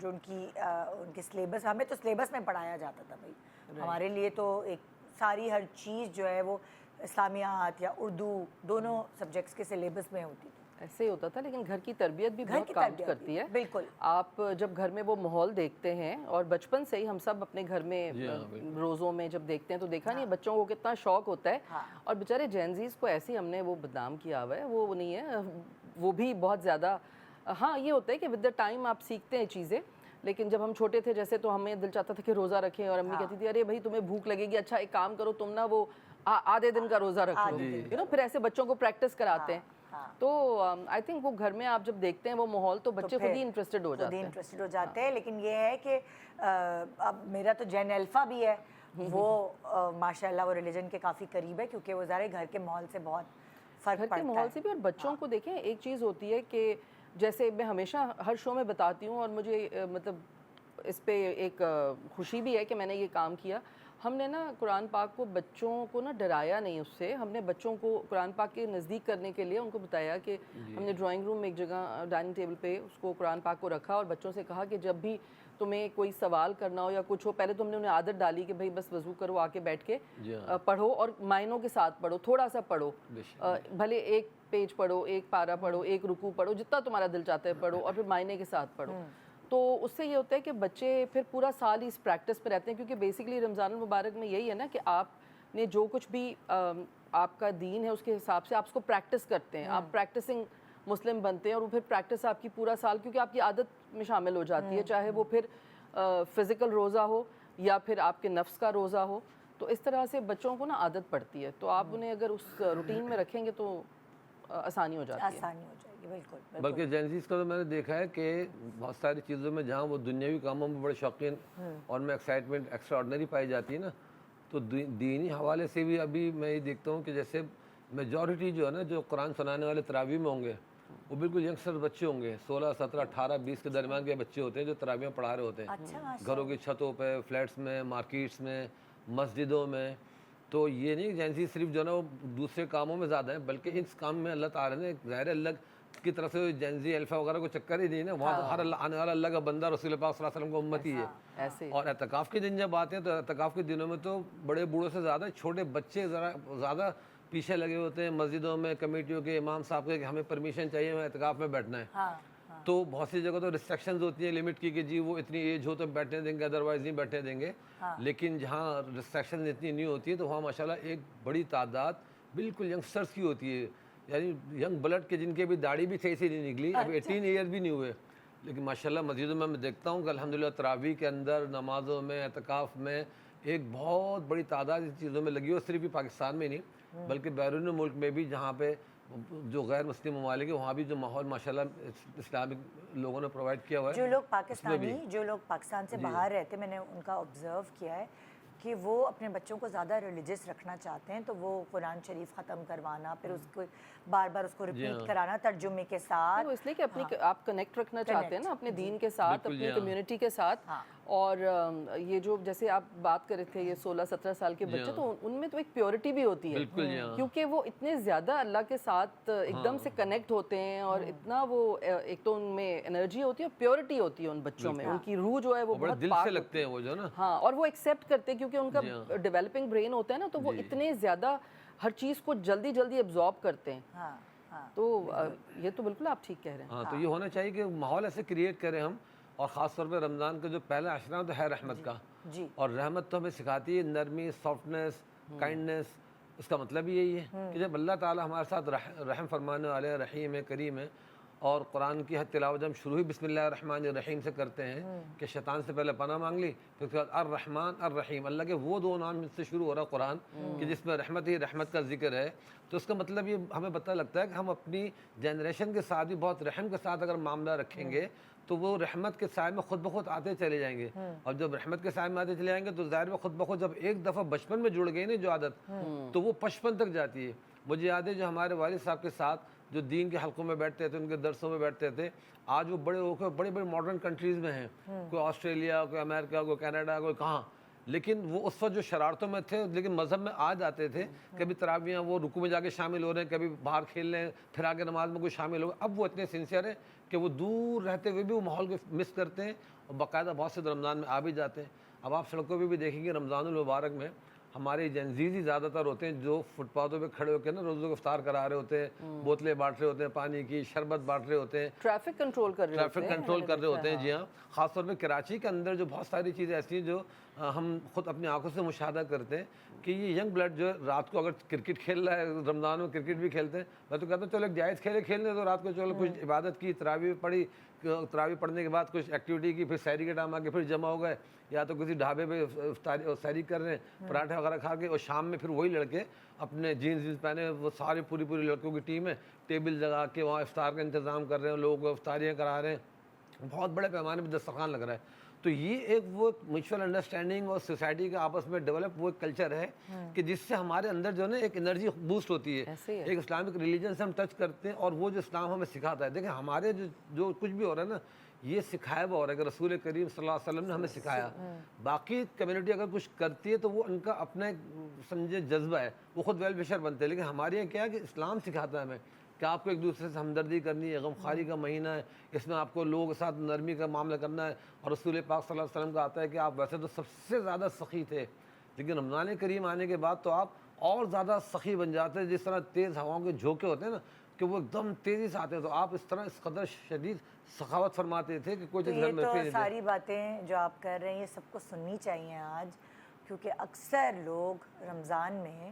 جو ان کے سلیبس، ہمیں تو سلیبس میں پڑھایا جاتا تھا بھائی، ہمارے لیے تو ایک ساری ہر چیز جو ہے وہ اسلامیات یا اردو دونوں سبجیکٹس کے سلیبس میں ہوتی تھی. ایسے ہی ہوتا تھا، لیکن گھر کی تربیت بھی بہت کاؤنٹ کرتی ہے. بالکل. آپ جب گھر میں وہ ماحول دیکھتے ہیں، اور بچپن سے ہی ہم سب اپنے گھر میں روزوں میں جب دیکھتے ہیں تو دیکھا نہیں بچوں کو کتنا شوق ہوتا ہے. اور بیچارے جینزیز کو ایسے ہی ہم نے وہ بدنام کیا ہوا ہے، وہ نہیں ہے، وہ بھی بہت زیادہ. ہاں یہ ہوتا ہے کہ ود دا ٹائم آپ سیکھتے ہیں چیزیں، لیکن جب ہم چھوٹے تھے جیسے تو ہمیں دل چاہتا تھا کہ روزہ رکھیں، اور امی کہتی تھی ارے بھائی تمہیں بھوک لگے گی، اچھا ایک کام کرو تم نا وہ آدھے دن کا روزہ رکھو، پھر ایسے بچوں کو پریکٹس کراتے ہیں. تو آئی تھنک وہ گھر میں آپ جب دیکھتے ہیں وہ ماحول تو بچے خود ہی انٹرسٹڈ ہو جاتے ہیں. لیکن یہ ہے کہ اب میرا تو جین الفا بھی ہے، وہ ماشاء اللہ وہ ریلیجن کے کافی قریب ہے، کیونکہ وہ ظاہر گھر کے ماحول سے بہت فرق پڑتا ہے. گھر کے ماحول سے بھی. اور بچوں کو دیکھیں ایک چیز ہوتی ہے کہ جیسے میں ہمیشہ ہر شو میں بتاتی ہوں، اور مجھے مطلب اس پہ ایک خوشی بھی ہے کہ میں نے یہ کام کیا. ہم نے نا قرآن پاک کو بچوں کو نا ڈرایا نہیں، اس سے ہم نے بچوں کو قرآن پاک کے نزدیک کرنے کے لیے ان کو بتایا کہ ہم نے ڈرائنگ روم میں ایک جگہ ڈائننگ ٹیبل پہ اس کو قرآن پاک کو رکھا، اور بچوں سے کہا کہ جب بھی تمہیں کوئی سوال کرنا ہو یا کچھ ہو، پہلے تو ہم نے انہیں عادت ڈالی کہ بھائی بس وضو کرو، آ کے بیٹھ کے پڑھو، اور معنوں کے ساتھ پڑھو، تھوڑا سا پڑھو، بھلے ایک پیج پڑھو، ایک پارہ پڑھو، ایک رکوع پڑھو، جتنا تمہارا دل چاہتا ہے پڑھو، اور پھر معنی کے ساتھ پڑھو. تو اس سے یہ ہوتا ہے کہ بچے پھر پورا سال ہی اس پریکٹس پہ رہتے ہیں، کیونکہ بیسکلی رمضان المبارک میں یہی ہے نا کہ آپ نے جو کچھ بھی آپ کا دین ہے اس کے حساب سے آپ اس کو پریکٹس کرتے ہیں، آپ پریکٹسنگ مسلم بنتے ہیں، اور وہ پھر پریکٹس آپ کی پورا سال کیونکہ آپ کی عادت میں شامل ہو جاتی ہے، چاہے وہ پھر فزیکل روزہ ہو یا پھر آپ کے نفس کا روزہ ہو. تو اس طرح سے بچوں کو نا عادت پڑتی ہے، تو آپ انہیں اگر اس روٹین میں رکھیں گے تو آسانی ہو جاتی ہے. بالکل. بلکہ جینزیز کا تو میں نے دیکھا ہے کہ بہت ساری چیزوں میں جہاں وہ دنیاوی کاموں میں بڑے شوقین اور میں ایکسائٹمنٹ ایکسٹرا آرڈنری پائی جاتی ہے نا، تو دینی حوالے سے بھی ابھی میں یہ دیکھتا ہوں کہ جیسے میجورٹی جو ہے نا جو قرآن سنانے والے تراویح میں ہوں گے وہ بالکل ینگسٹر بچے ہوں گے، 16 17 18 20 کے درمیان کے بچے ہوتے ہیں جو تراویح پڑھا رہے ہوتے ہیں گھروں کی چھتوں پہ، فلیٹس میں، مارکیٹس میں، مسجدوں میں. تو یہ نہیں جینزی صرف جو ہے نا وہ دوسرے کاموں میں زیادہ ہیں، بلکہ اس کام میں اللہ تعالیٰ نے ظاہر اللہ کی طرف سے جینزی الفا وغیرہ کو چکر ہی نہیں نا، وہاں تو ہر آنے والا اللہ کا بندہ رسول پاک صلی اللہ علیہ وسلم کا امتی ہے. اور اعتکاف کے دن جب آتے ہیں تو اعتکاف کے دنوں میں تو بڑے بوڑھوں سے زیادہ چھوٹے بچے ذرا زیادہ پیچھے لگے ہوتے ہیں مسجدوں میں، کمیٹیوں کے امام صاحب کے کہ ہمیں پرمیشن چاہیے، ہمیں اعتکاف میں بیٹھنا ہے. تو بہت سی جگہ تو ریسٹرکشنز ہوتی ہیں لمٹ کی کہ جی وہ اتنی ایج ہو تو بیٹھنے دیں گے، ادروائز نہیں بیٹھنے دیں گے. لیکن جہاں ریسٹرکشنز اتنی نہیں ہوتی ہے تو وہاں ماشاءاللہ ایک بڑی تعداد بالکل ینگسٹرز کی ہوتی ہے، یعنی ینگ بلڈ کے جن کے بھی داڑھی بھی صحیح سے نہیں نکلی، ابھی 18 ایئر بھی نہیں ہوئے، لیکن ماشاءاللہ مسجدوں میں دیکھتا ہوں کہ الحمدللہ تراویح کے اندر، نمازوں میں، اعتکاف میں ایک بہت بڑی تعداد ان چیزوں میں لگی ہو. صرف ہی پاکستان میں نہیں بلکہ بیرون ملک میں بھی جہاں پہ جو غیر مسلم ممالک ہے وہاں بھی جو ماحول ماشاءاللہ اسلامک لوگوں نے پرووائڈ کیا ہوا ہے. جو لوگ پاکستان سے باہر رہتے ہیں، میں نے ان کا آبزرو کیا ہے کہ وہ اپنے بچوں کو زیادہ ریلیجس رکھنا چاہتے ہیں، تو وہ قرآن شریف ختم کروانا، پھر اس کو بار بار اس کو ریپیٹ کرانا ترجمے کے ساتھ، اس لیے کہ اپنی آپ کنیکٹ رکھنا چاہتے ہیں نا اپنے دین کے ساتھ، اپنی کمیونٹی کے ساتھ. اور یہ جو جیسے آپ بات کر رہے تھے یہ 16 17 سال کے بچے، تو ان میں تو ایک پیورٹی بھی ہوتی ہے، کیونکہ وہ اتنے زیادہ اللہ کے ساتھ ایک دم سے کنیکٹ ہوتے ہیں، اور اتنا وہ ایک تو ان میں انرجی ہوتی ہے، پیورٹی ہوتی ہے ان بچوں میں، ان کی روح جو ہے وہ بہت دل سے لگتے ہیں وہ جو نا. ہاں، اور وہ ایکسیپٹ کرتے ہیں کیونکہ ان کا ڈیولپنگ برین ہوتا ہے نا، تو وہ اتنے زیادہ ہر چیز کو جلدی جلدی ایبزارب کرتے ہیں. تو یہ تو بالکل آپ ٹھیک کہہ رہے ہیں. ہاں، تو یہ ہونا چاہیے کہ ماحول ایسے کریٹ کریں ہم، اور خاص طور پہ رمضان کا جو پہلا عشرہ تو ہے رحمت کا، اور رحمت تو ہمیں سکھاتی ہے نرمی، سافٹنس، کائنڈنس. اس کا مطلب یہی ہے کہ جب اللہ تعالیٰ ہمارے ساتھ رحم فرمانے والے رحیم ہے، کریم ہے، اور قرآن کی تلاوت ہم شروع ہی بسم اللہ الرحمن الرحیم سے کرتے ہیں کہ شیطان سے پہلے پناہ مانگ لی، پھر اس کے بعد الرحمن الرحیم، اللہ کے وہ دو نام سے شروع ہو رہا قرآن کہ جس میں رحمت ہی رحمت کا ذکر ہے. تو اس کا مطلب یہ ہمیں پتہ لگتا ہے کہ ہم اپنی جنریشن کے ساتھ بھی بہت رحم کے ساتھ اگر معاملہ رکھیں گے تو وہ رحمت کے سائے میں خود بخود آتے چلے جائیں گے. اور جب رحمت کے سائے میں آتے چلے جائیں گے تو ظاہر میں خود بخود جب ایک دفعہ بچپن میں جڑ گئی نا جو عادت، تو وہ پچپن تک جاتی ہے. مجھے یاد ہے جو ہمارے والد صاحب کے ساتھ جو دین کے حلقوں میں بیٹھتے تھے، ان کے درسوں میں بیٹھتے تھے، آج وہ بڑے ہو کے بڑی بڑی ماڈرن کنٹریز میں ہیں، کوئی آسٹریلیا، کوئی امریکہ، کوئی کینیڈا، کوئی کہاں، لیکن وہ اس وقت جو شرارتوں میں تھے لیکن مذہب میں آ جاتے تھے. کبھی تراویحاں وہ رکوع میں جا کے شامل ہو رہے ہیں, کبھی باہر کھیل رہے ہیں, پھر آگے نماز میں کوئی شامل ہو. اب وہ اتنے سنسیئر ہیں کہ وہ دور رہتے ہوئے بھی وہ ماحول کو مس کرتے ہیں اور باقاعدہ بہت سے رمضان میں آ بھی جاتے ہیں. اب آپ سڑکوں پہ بھی دیکھیں گے رمضان المبارک میں ہمارے جنزیز ہی زیادہ تر ہوتے ہیں جو فٹ پاتھوں پہ کھڑے ہو کے نا روزوں کو افطار کرا رہے ہوتے ہیں, بوتلیں بانٹ رہے ہوتے ہیں, پانی کی شربت بانٹ رہے ہوتے ہیں, ٹریفک کنٹرول کر رہے ہوتے ٹریفک کنٹرول کر رہے ہوتے ہیں. جی ہاں, خاص طور پہ کراچی کے اندر جو بہت ساری چیزیں ایسی ہیں جو ہم خود اپنی آنکھوں سے مشاہدہ کرتے ہیں کہ یہ ینگ بلڈ جو رات کو اگر کرکٹ کھیل رہا ہے, رمضان میں کرکٹ بھی کھیلتے ہیں, میں تو کہتا ہوں چلو ایک جائز کھیلنے تو رات کو چلو کچھ عبادت کی, تراویح پڑھی, تراویح پڑھنے کے بعد کچھ ایکٹیویٹی کی, پھر سحری کے ٹائم آ کے پھر جمع ہو گئے, یا تو کسی ڈھابے پہ سحری کر رہے ہیں پراٹھے وغیرہ کھا کے, اور شام میں پھر وہی لڑکے اپنے جینز پہنے, وہ سارے پوری لڑکوں کی ٹیم ہے, ٹیبل لگا کے وہاں افطار کا انتظام کر رہے ہیں, لوگوں کو افطاریاں کرا رہے ہیں, بہت بڑے پیمانے پہ دسترخوان لگ رہا ہے. تو یہ ایک وہ میوچل انڈرسٹینڈنگ اور سوسائٹی کا آپس میں ڈیولپ وہ ایک کلچر ہے کہ جس سے ہمارے اندر جو ہے نا ایک انرجی بوسٹ ہوتی ہے. ایک اسلامک ریلیجن سے ہم ٹچ کرتے ہیں اور وہ جو اسلام ہمیں سکھاتا ہے. دیکھیں ہمارے جو کچھ بھی ہو رہا ہے نا یہ سکھایا ہوا ہو رہا ہے کہ رسول کریم صلی اللہ علیہ وسلم نے ہمیں سکھایا. باقی کمیونٹی اگر کچھ کرتی ہے تو وہ ان کا اپنا ایک سمجھے جذبہ ہے, وہ خود ویل وشر بنتے ہیں. لیکن ہمارے یہاں کیا ہے کہ اسلام سکھاتا ہے ہمیں کہ آپ کو ایک دوسرے سے ہمدردی کرنی ہے, غمخواری کا مہینہ ہے, اس میں آپ کو لوگوں کے ساتھ نرمی کا معاملہ کرنا ہے. اور رسول پاک صلی اللہ علیہ وسلم کا آتا ہے کہ آپ ویسے تو سب سے زیادہ سخی تھے, لیکن رمضان کریم آنے کے بعد تو آپ اور زیادہ سخی بن جاتے ہیں. جس طرح تیز ہواؤں کے جھونکے ہوتے ہیں نا کہ وہ ایک دم تیزی سے آتے ہیں, تو آپ اس طرح اس قدر شدید سخاوت فرماتے تھے کہ کوئی چیز گھر میں تو ساری باتیں جو آپ کر رہے ہیں یہ سب کو سننی چاہیے آج, کیونکہ اکثر لوگ رمضان میں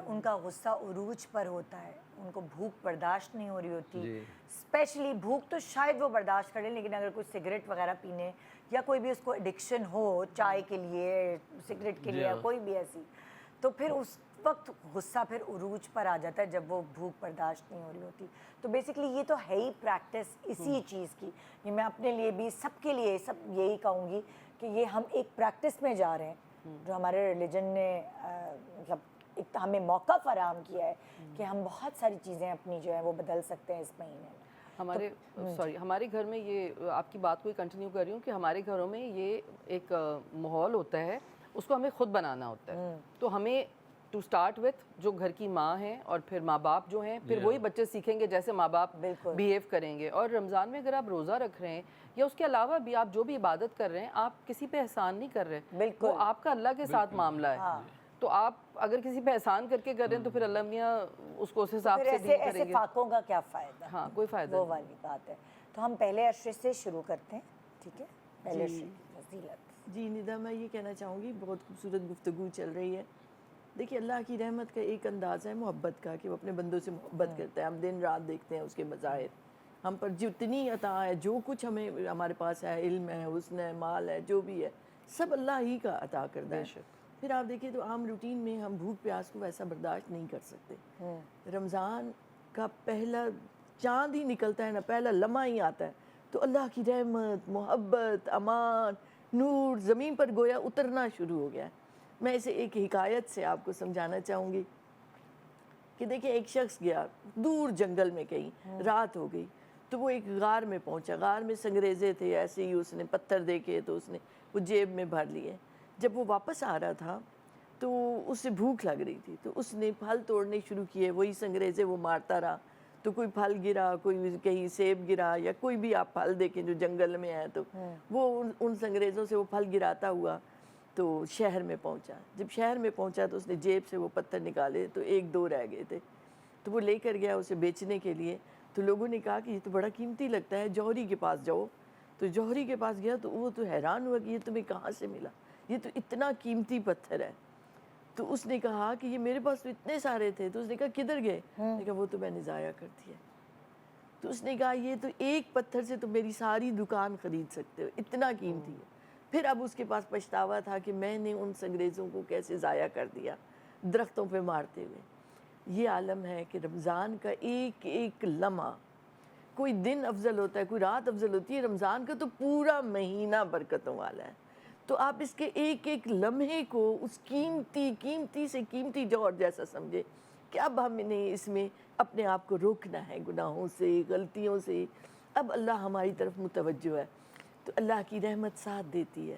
ان کا غصہ عروج پر ہوتا ہے, ان کو بھوک برداشت نہیں ہو رہی ہوتی. اسپیشلی بھوک تو شاید وہ برداشت کریں, لیکن اگر کوئی سگریٹ وغیرہ پینے یا کوئی بھی اس کو ایڈکشن ہو چائے کے لیے, سگریٹ کے لیے یا کوئی بھی ایسی, تو پھر اس وقت غصہ پھر عروج پر آ جاتا ہے جب وہ بھوک برداشت نہیں ہو رہی ہوتی. تو بیسکلی یہ تو ہے ہی پریکٹس اسی چیز کی. یہ میں اپنے لیے بھی سب کے لیے سب یہی کہوں گی کہ یہ ہم ایک پریکٹس میں جا رہے ہیں جو ہمارے ریلیجن نے مطلب ہمیں موقع فراہم کیا ہے کہ ہم بہت ساری چیزیں اپنی جو ہے وہ بدل سکتے ہیں اس مہینے میں. ہمارے گھر میں یہ آپ کی بات کو ہی کنٹینیو کر رہی ہوں کہ ہمارے گھروں میں یہ ایک ماحول ہوتا ہے, اس کو ہمیں خود بنانا ہوتا ہے. تو ہمیں ٹو اسٹارٹ وتھ جو گھر کی ماں ہیں اور پھر ماں باپ جو ہیں, پھر وہی بچے سیکھیں گے جیسے ماں باپ بیہیو کریں گے. اور رمضان میں اگر آپ روزہ رکھ رہے ہیں یا اس کے علاوہ بھی آپ جو بھی عبادت کر رہے ہیں, آپ کسی پہ احسان نہیں کر رہے, وہ آپ کا اللہ کے ساتھ معاملہ ہے. تو آپ اگر کسی پہ احسان کر کے کر رہے ہیں تو پھر اللہ میاں اس کو اس حساب سے ڈیل کریں گے. ایسے فاقوں کا کیا فائدہ؟ ہاں کوئی فائدہ وہ والی بات ہے. تو ہم پہلے عشرے سے شروع کرتے ہیں, ٹھیک ہے؟ پہلے عشرے فضیلت. جی ندا, میں یہ کہنا چاہوں گی, بہت خوبصورت گفتگو چل رہی ہے. دیکھیے اللہ کی رحمت کا ایک انداز ہے محبت کا کہ وہ اپنے بندوں سے محبت کرتا ہے. ہم دن رات دیکھتے ہیں اس کے مظاہر, ہم پر جتنی عطا ہے, جو کچھ ہمیں ہمارے پاس ہے, علم ہے, حسن ہے, مال ہے, جو بھی ہے, سب اللہ ہی کا عطا کردہ ہے. پھر آپ دیکھیں تو عام روٹین میں ہم بھوک پیاس کو ویسا برداشت نہیں کر سکتے. رمضان کا پہلا چاند ہی نکلتا ہے نا, پہلا لمحہ ہی آتا ہے تو اللہ کی رحمت, محبت, امان, نور زمین پر گویا اترنا شروع ہو گیا ہے. میں اسے ایک حکایت سے آپ کو سمجھانا چاہوں گی کہ دیکھیں ایک شخص گیا دور جنگل میں, کہیں رات ہو گئی تو وہ ایک غار میں پہنچا. غار میں سنگریزے تھے, ایسے ہی اس نے پتھر دیکھے تو اس نے وہ جیب میں بھر لیے. جب وہ واپس آ رہا تھا تو اسے بھوک لگ رہی تھی, تو اس نے پھل توڑنے شروع کیے. وہی سنگریزے وہ مارتا رہا, تو کوئی پھل گرا, کوئی کہیں سیب گرا, یا کوئی بھی آپ پھل دیکھیں جو جنگل میں ہے تو وہ ان سنگریزوں سے وہ پھل گراتا ہوا تو شہر میں پہنچا. جب شہر میں پہنچا تو اس نے جیب سے وہ پتھر نکالے تو 1-2 رہ گئے تھے, تو وہ لے کر گیا اسے بیچنے کے لیے. تو لوگوں نے کہا کہ یہ تو بڑا قیمتی لگتا ہے, جوہری کے پاس جاؤ. تو جوہری کے پاس گیا تو وہ تو حیران ہوا کہ یہ تمہیں کہاں سے ملا, یہ تو اتنا قیمتی پتھر ہے. تو اس نے کہا کہ یہ میرے پاس تو اتنے سارے تھے. تو اس نے کہا کدھر گئے؟ اس نے کہا وہ تو میں نے ضائع کر دیا. تو اس نے کہا یہ تو ایک پتھر سے تو میری ساری دکان خرید سکتے ہو, اتنا قیمتی ہے. پھر اب اس کے پاس پچھتاوا تھا کہ میں نے ان سنگریزوں کو کیسے ضائع کر دیا درختوں پہ مارتے ہوئے. یہ عالم ہے کہ رمضان کا ایک ایک لمحہ, کوئی دن افضل ہوتا ہے, کوئی رات افضل ہوتی ہے, رمضان کا تو پورا مہینہ برکتوں والا ہے. تو آپ اس کے ایک ایک لمحے کو اس قیمتی سے قیمتی جوہر جیسا سمجھے کہ اب ہم نے اس میں اپنے آپ کو روکنا ہے گناہوں سے, غلطیوں سے. اب اللہ ہماری طرف متوجہ ہے تو اللہ کی رحمت ساتھ دیتی ہے.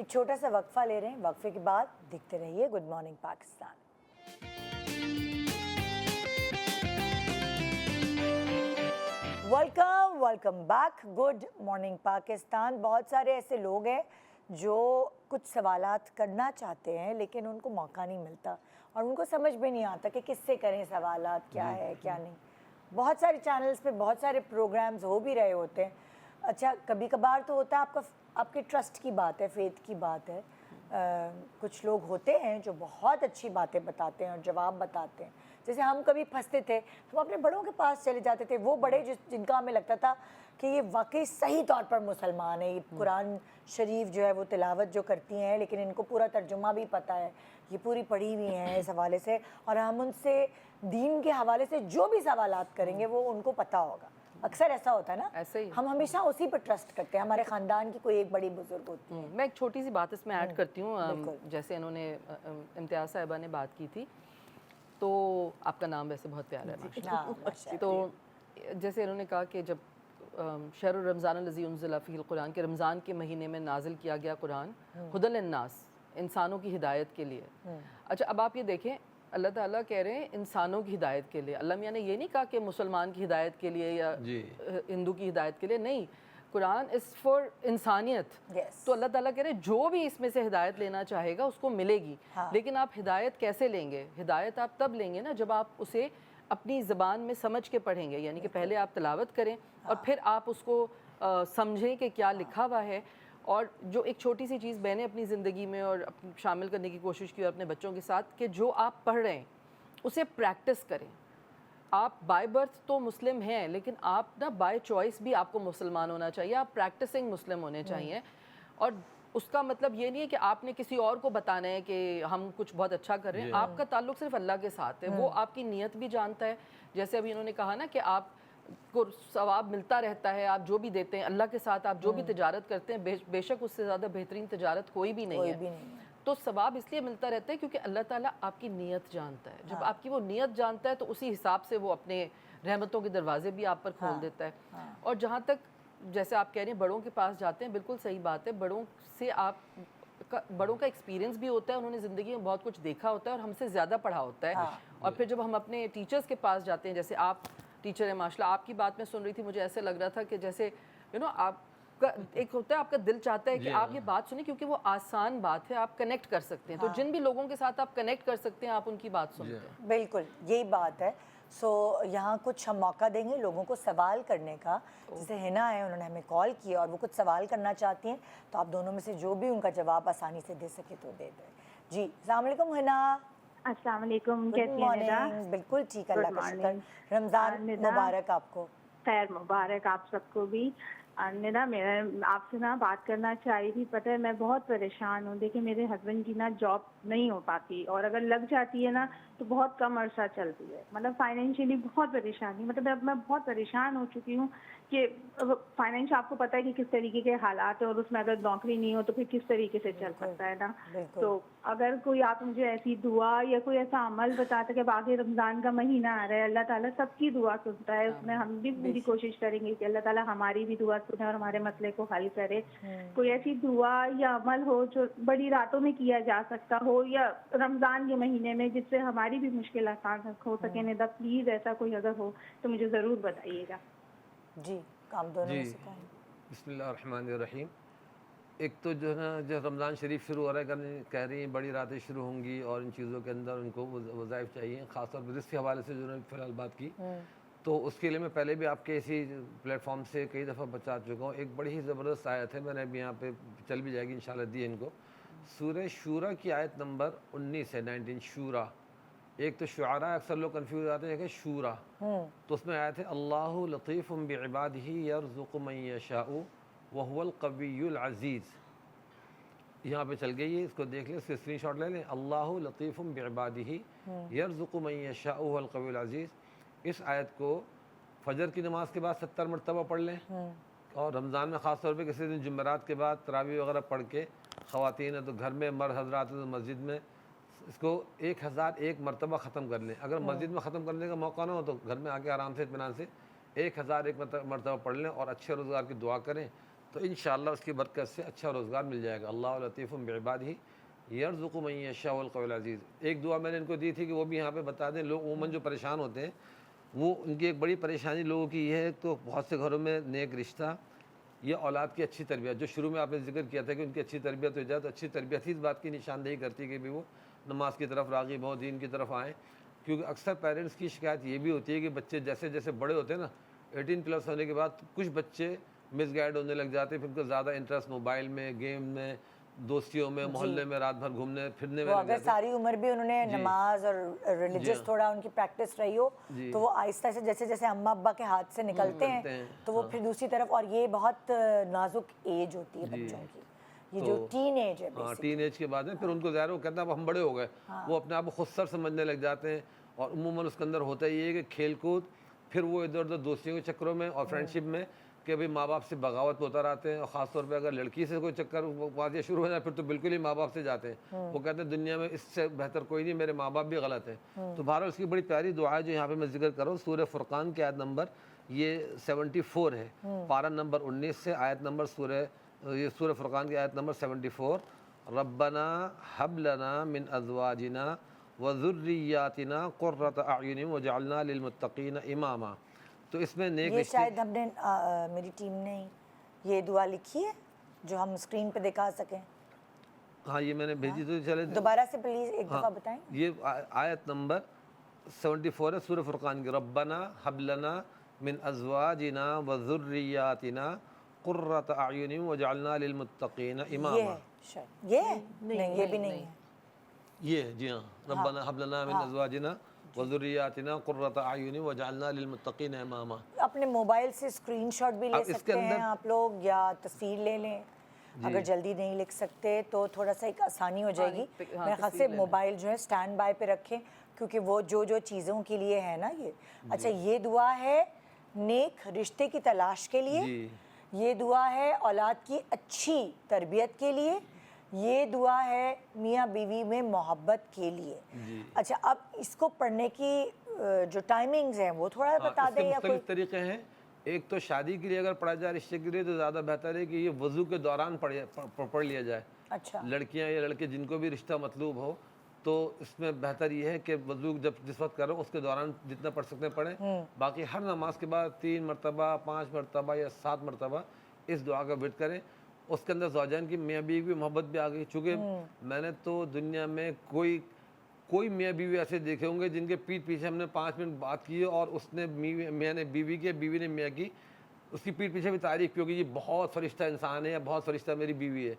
ایک چھوٹا سا وقفہ لے رہے ہیں, وقفے کے بعد دیکھتے رہیے good morning Pakistan. Welcome back, good morning Pakistan. بہت سارے ایسے لوگ ہیں جو کچھ سوالات کرنا چاہتے ہیں لیکن ان کو موقع نہیں ملتا اور ان کو سمجھ بھی نہیں آتا کہ کس سے کریں سوالات, کیا ہے کیا نہیں. بہت سارے چینلز پہ بہت سارے پروگرامز ہو بھی رہے ہوتے ہیں. اچھا کبھی کبھار تو ہوتا ہے آپ کے ٹرسٹ کی بات ہے, فیتھ کی بات ہے. کچھ لوگ ہوتے ہیں جو بہت اچھی باتیں بتاتے ہیں اور جواب بتاتے ہیں. جیسے ہم کبھی پھنستے تھے تو ہم اپنے بڑوں کے پاس چلے جاتے تھے, وہ بڑے جن کا ہمیں لگتا تھا کہ یہ واقعی صحیح طور پر مسلمان ہے, یہ قرآن شریف جو ہے وہ تلاوت جو کرتی ہیں لیکن ان کو پورا ترجمہ بھی پتہ ہے, یہ پوری پڑھی ہوئی ہیں اس حوالے سے, اور ہم ان سے دین کے حوالے سے جو بھی سوالات کریں گے وہ ان کو پتہ ہوگا. اکثر ایسا ہوتا ہے نا, ایسے ہی ہم ہمیشہ اسی پر ٹرسٹ کرتے ہیں. ہمارے خاندان کی کوئی ایک بڑی بزرگ ہوتی ہے. میں ایک چھوٹی سی بات اس میں ایڈ کرتی ہوں. جیسے انہوں نے امتیاز صاحبہ نے بات کی تھی, تو آپ کا نام ویسے بہت پیارا ہے ماشاءاللہ. تو جیسے انہوں نے کہا کہ جب شہر رمضان الذی انزل فیہ القرآن کے رمضان کے مہینے میں نازل کیا گیا قرآن ھدی للناس, انسانوں کی ہدایت کے لیے. اچھا اب آپ یہ دیکھیں, اللہ تعالیٰ کہہ رہے ہیں انسانوں کی ہدایت کے لیے. اللہ میاں نے یہ نہیں کہا کہ مسلمان کی ہدایت کے لیے یا ہندو کی ہدایت کے لیے, نہیں, قرآن از فار انسانیت. تو اللہ تعالیٰ کہہ رہے ہیں جو بھی اس میں سے ہدایت لینا چاہے گا اس کو ملے گی. لیکن آپ ہدایت کیسے لیں گے؟ ہدایت آپ تب لیں گے نا جب آپ اسے اپنی زبان میں سمجھ کے پڑھیں گے, یعنی کہ پہلے آپ تلاوت کریں اور پھر آپ اس کو سمجھیں کہ کیا لکھا ہوا ہے. اور جو ایک چھوٹی سی چیز میں نے اپنی زندگی میں اور شامل کرنے کی کوشش کی اور اپنے بچوں کے ساتھ, کہ جو آپ پڑھ رہے ہیں اسے پریکٹس کریں. آپ بائی برتھ تو مسلم ہیں لیکن آپ نا بائی چوائس بھی آپ کو مسلمان ہونا چاہیے, آپ پریکٹسنگ مسلم ہونے چاہیے. اور اس کا مطلب یہ نہیں ہے کہ آپ نے کسی اور کو بتانا ہے کہ ہم کچھ بہت اچھا کر رہے ہیں. آپ کا تعلق صرف اللہ کے ساتھ ہے, وہ آپ کی نیت بھی جانتا ہے. جیسے ابھی انہوں نے کہا نا کہ آپ کو ثواب ملتا رہتا ہے, آپ جو بھی دیتے ہیں اللہ کے ساتھ, آپ جو بھی تجارت کرتے ہیں بے شک اس سے زیادہ بہترین تجارت کوئی بھی نہیں ہے. تو ثواب اس لیے ملتا رہتا ہے کیونکہ اللہ تعالیٰ آپ کی نیت جانتا ہے. جب آپ کی وہ نیت جانتا ہے تو اسی حساب سے وہ اپنے رحمتوں کے دروازے بھی آپ پر کھول دیتا ہے. اور جہاں تک جیسے آپ کہہ رہے ہیں بڑوں کے پاس جاتے ہیں, بالکل صحیح بات ہے. بڑوں سے بڑوں کا ایکسپیرینس بھی ہوتا ہے, انہوں نے زندگی میں بہت کچھ دیکھا ہوتا ہے اور ہم سے زیادہ پڑھا ہوتا ہے. اور پھر جب ہم اپنے ٹیچرز کے پاس جاتے ہیں, جیسے آپ ٹیچر ہیں ماشاء اللہ, آپ کی بات میں سن رہی تھی, مجھے ایسے لگ رہا تھا کہ جیسے آپ کا ایک ہوتا ہے, آپ کا دل چاہتا ہے کہ آپ یہ بات سنیں کیونکہ وہ آسان بات ہے, آپ کنیکٹ کر سکتے ہیں. تو جن بھی لوگوں کے ساتھ آپ کنیکٹ کر سکتے ہیں آپ ان کی بات سنتے ہیں. بالکل یہی بات ہے. سو یہاں کچھ ہم موقع دیں گے لوگوں کو سوال کرنے کا. جیسے ہنا ہے, انہوں نے ہمیں کال کیا اور وہ کچھ سوال کرنا چاہتی ہیں, تو آپ دونوں میں سے جو بھی ان کا جواب آسانی سے دے سکے تو دے دیں. جی السلام علیکم ہنا. السلام علیکم, گڈ مارننگ. بالکل ٹھیک, اللہ کا شکر. رمضان مبارک آپ کو. خیر مبارک آپ سب کو بھی. ندا میں آپ سے نا بات کرنا چاہی تھی. پتہ ہے میں بہت پریشان ہوں. دیکھیں میرے ہسبینڈ کی نا جاب نہیں ہو پاتی, اور اگر لگ جاتی ہے نا تو بہت کم عرصہ چلتی ہے. مطلب فائنینشلی بہت پریشانی, مطلب اب میں بہت پریشان ہو چکی ہوں کہ فائنینش آپ کو پتہ ہے کہ کس طریقے کے حالات ہیں, اور اس میں اگر نوکری نہیں ہو تو پھر کس طریقے سے چل سکتا ہے نا. تو اگر کوئی آپ مجھے ایسی دعا یا کوئی ایسا عمل بتاتے کہ آگے رمضان کا مہینہ آ رہا ہے, اللہ تعالیٰ سب کی دعا سنتا ہے, اس میں ہم بھی پوری کوشش کریں گے کہ اللہ تعالیٰ ہماری بھی دعا سنے اور ہمارے مسئلے کو حل کرے. کوئی ایسی دعا یا عمل ہو جو بڑی راتوں میں کیا جا سکتا ہو یا رمضان کے مہینے میں, جس سے ہماری بھی مشکل آسان ہو سکے. ندا پلیز ایسا کوئی اگر ہو تو مجھے ضرور بتائیے گا. جی کام دونوں میں سے کہیں. بسم اللہ الرحمن الرحیم. ایک تو جو ہے نا جب رمضان شریف شروع ہو رہا ہے, کہہ رہی ہیں بڑی راتیں شروع ہوں گی اور ان چیزوں کے اندر ان کو وظائف چاہیے, خاص طور پر رزق کے حوالے سے جو نے فی الحال بات کی, تو اس کے لیے میں پہلے بھی آپ کے اسی پلیٹ فارم سے کئی دفعہ بتا چکا ہوں. ایک بڑی ہی زبردست آیت ہے, میں نے ابھی یہاں پہ چل بھی جائے گی انشاءاللہ دی ان کو. سورہ شورا کی آیت نمبر 19 ہے, 19 شورا. ایک تو شعراء اکثر لوگ کنفیوز آتے ہیں کہ شورا, تو اس میں آیت ہے اللہ لطیف بعبادہ یرزق من یشاء وہو القوی العزیز. یہاں پہ چل گئی ہے, اس کو دیکھ لیں, اس کے اسکرین شاٹ لے لیں. اللہ لطیف بعبادہ یرزق من یشاء وہو القوی العزیز. اس آیت کو فجر کی نماز کے بعد 70 مرتبہ پڑھ لیں, اور رمضان میں خاص طور پہ کسی دن جمعرات کے بعد تراویح وغیرہ پڑھ کے, خواتین ہیں تو گھر میں, مرد حضرات ہیں تو مسجد میں, اس کو 1001 مرتبہ ختم کر لیں. اگر مسجد میں ختم کرنے کا موقع نہ ہو تو گھر میں آ کے آرام سے اطمینان سے 1001 مرتبہ پڑھ لیں اور اچھے روزگار کی دعا کریں. تو انشاءاللہ اس کی برکت سے اچھا روزگار مل جائے گا. اللہ لطیف بعبادہ یرزق من یشاء والقوی العزیز. ایک دعا میں نے ان کو دی تھی کہ وہ بھی یہاں پہ بتا دیں. لوگ عموماً جو پریشان ہوتے ہیں وہ ان کی ایک بڑی پریشانی لوگوں کی یہ ہے, تو بہت سے گھروں میں نیک رشتہ یہ اولاد کی اچھی تربیت, جو شروع میں آپ نے ذکر کیا تھا کہ ان کی اچھی تربیت ہو جائے, تو اچھی تربیت ہی اس بات کی نشاندہی کرتی ہے کہ بھی وہ نماز کی طرف راغب ہوں, دین کی طرف آئیں. کیونکہ اکثر پیرنٹس کی شکایت یہ بھی ہوتی ہے کہ بچے جیسے جیسے بڑے ہوتے ہیں نا 18+ ہونے کے بعد کچھ بچے مس گائیڈ ہونے لگ جاتے ہیں, پھر ان کا زیادہ انٹرسٹ موبائل میں, گیم میں, دوستیوں میں, محلے میں رات بھر گھومنے پھرنے میں وہ لگ اگر جاتے ہیں. ساری عمر بھی انہوں نے نماز اور ریلیجس تھوڑا ان کی پریکٹس رہی ہو تو وہ آہستہ سے جیسے جیسے اماں ابا کے ہاتھ سے نکلتے ہیں تو وہ پھر دوسری طرف, اور یہ بہت نازک ایج ہوتی ہے بچوں کی, یہ جو ٹین ایج ہے. ہاں, ٹین ایج کے بعد ہے پھر ان کو ظاہر وہ کہتے ہیں اب ہم بڑے ہو گئے, وہ اپنے آپ کو خود سر سمجھنے لگ جاتے ہیں. اور عموماً اس کے اندر ہوتا یہ ہے کہ کھیل کود, پھر وہ ادھر ادھر دوستیوں کے چکروں میں اور فرینڈشپ میں کہ بھائی ماں باپ سے بغاوت پہ اتر آتے ہیں. اور خاص طور پہ اگر لڑکی سے کوئی چکر واضح شروع ہو جائے پھر تو بالکل ہی ماں باپ سے جاتے ہیں. وہ کہتے ہیں دنیا میں اس سے بہتر کوئی نہیں, میرے ماں باپ بھی غلط ہیں. تو بہرحال اس کی بڑی پیاری دعا ہے جو یہاں پہ میں ذکر کروں. سورہ فرقان کی آیت نمبر یہ 74 ہے, پارہ نمبر 19 سے آیت نمبر یہ سورہ فرقان کی آیت نمبر 74. ربنا حب لنا من ازواجنا وذریاتنا قرۃ اعین وجعلنا للمتقین اماما. تو اس میں نیک یہ شاید ہم نے میری ٹیم نے یہ دعا لکھی ہے جو ہم اسکرین پہ دکھا سکیں. ہاں یہ میں نے بھیجی, تو چلے دوبارہ سے پلیز ایک دفعہ بتائیں. یہ آیت نمبر 74 ہے سورہ فرقان کی. ربنا حب لنا من ازواجنا وذریاتنا قرۃ اعین وجعلنا للمتقین اماما. یہ ہے نہیں, یہ بھی نہیں ہے. یہ جی ہاں, ربنا حب لنا من ازواجنا وذریاتنا قرۃ اعین وجعلنا للمتقین اماما. اپنے موبائل سے اسکرین شاٹ بھی لے سکتے ہیں آپ لوگ, یا تصویر لے لیں. اگر جلدی نہیں لکھ سکتے تو تھوڑا سا ایک آسانی ہو جائے گی. میرے خیال سے موبائل جو ہے اسٹینڈ بائی پہ رکھیں, کیونکہ وہ جو چیزوں کے لیے ہے نا یہ. اچھا, یہ دعا ہے نیک رشتے کی تلاش کے لیے, یہ دعا ہے اولاد کی اچھی تربیت کے لیے, یہ دعا ہے میاں بیوی میں محبت کے لیے. اچھا, اب اس کو پڑھنے کی جو ٹائمنگز ہیں وہ تھوڑا بتا دیں. یا کوئی مختلف طریقے ہیں. ایک تو شادی کے لیے اگر پڑھا جائے رشتے کے لیے تو زیادہ بہتر ہے کہ یہ وضو کے دوران پڑھ لیا جائے. اچھا, لڑکیاں یا لڑکے جن کو بھی رشتہ مطلوب ہو تو اس میں بہتر یہ ہے کہ وضو جس وقت کرو اس کے دوران جتنا پڑھ سکتے ہیں پڑھیں. باقی ہر نماز کے بعد 3 مرتبہ 5 مرتبہ یا 7 مرتبہ اس دعا کا ورد کریں. اس کے اندر زوجین کی میاں بیوی کی محبت بھی آ گئی. چونکہ میں نے تو دنیا میں کوئی میاں بیوی ایسے دیکھے ہوں گے جن کے پیٹھ پیچھے ہم نے 5 منٹ بات کی اور اس نے میاں نے بیوی کی, بیوی نے میاں کی, اس کی پیٹھ پیچھے بھی تعریف کی ہوگی یہ بہت فرشتہ انسان ہے یا بہت فرشتہ میری بیوی ہے.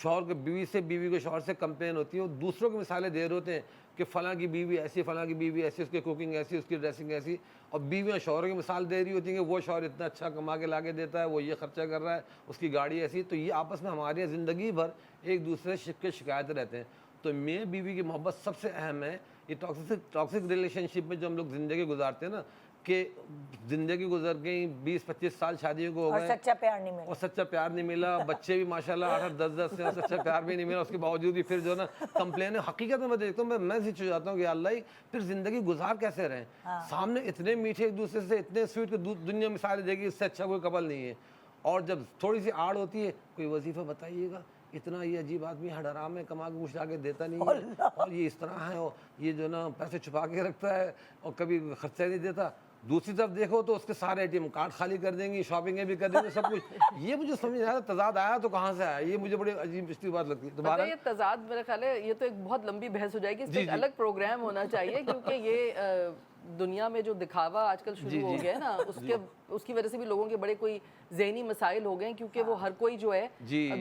شوہر کے بیوی کو شوہر سے کمپلین ہوتی ہے, دوسروں کی مثالیں دے رہے ہوتے ہیں کہ فلاں کی بیوی ایسی, فلاں کی بیوی ایسی, اس کی کوکنگ ایسی, اس کی ڈریسنگ ایسی. اور بیویاں شوہروں کی مثال دے رہی ہوتی ہیں کہ وہ شوہر اتنا اچھا کما کے لا کے دیتا ہے, وہ یہ خرچہ کر رہا ہے, اس کی گاڑی ایسی. تو یہ آپس میں ہماری زندگی بھر ایک دوسرے سے شکایت رہتے ہیں. تو میاں بیوی کی محبت سب سے اہم ہے. یہ ٹاکسک ریلیشن شپ میں جو ہم لوگ زندگی گزارتے ہیں نا, کہ زندگی گزر گئی 20-25 سال شادیوں کو ہو گئے اور سچا پیار نہیں ملا, اور سچا پیار نہیں ملا, بچے بھی ماشاءاللہ 8-10 سے, اور سچا پیار بھی نہیں ملا. اس کے باوجود بھی پھر جو ہے نا کمپلین. حقیقت میں دیکھتا ہوں میں سچ ہو جاتا ہوں کہ اللہ پھر زندگی گزار کیسے رہیں. سامنے اتنے میٹھے ایک دوسرے سے, اتنے سویٹ کہ دنیا مثالیں دے گی اس سے اچھا کوئی قبل نہیں ہے. اور جب تھوڑی سی آڑ ہوتی ہے, کوئی وظیفہ بتائیے گا, اتنا یہ عجیب آدمی ہے, حرام ہے, کما کے کچھ لا کے دیتا نہیں ہے, اور یہ اس طرح ہے, اور یہ جو نا پیسے چھپا کے رکھتا ہے اور کبھی خرچہ نہیں دیتا. دوسری طرف دیکھو تو اس کے سارے ATM کارڈ خالی کر دیں گی, شاپنگیں بھی کر دیں گے, سب کچھ. یہ مجھے سمجھ نہیں آیا تضاد آیا تو کہاں سے آیا, یہ مجھے بڑی عجیب پچھلی بات لگتی ہے. دوبارہ یہ تضاد میرا خیال ہے یہ تو ایک بہت لمبی بحث ہو جائے گی, اس پہ ایک الگ پروگرام ہونا چاہیے. کیونکہ یہ دنیا میں جو دکھاوا آج کل شروع ہو گیا ہے نا, اس کی وجہ سے بھی لوگوں کے بڑے کوئی ذہنی مسائل ہو گئے ہیں. کیونکہ وہ ہر کوئی جو ہے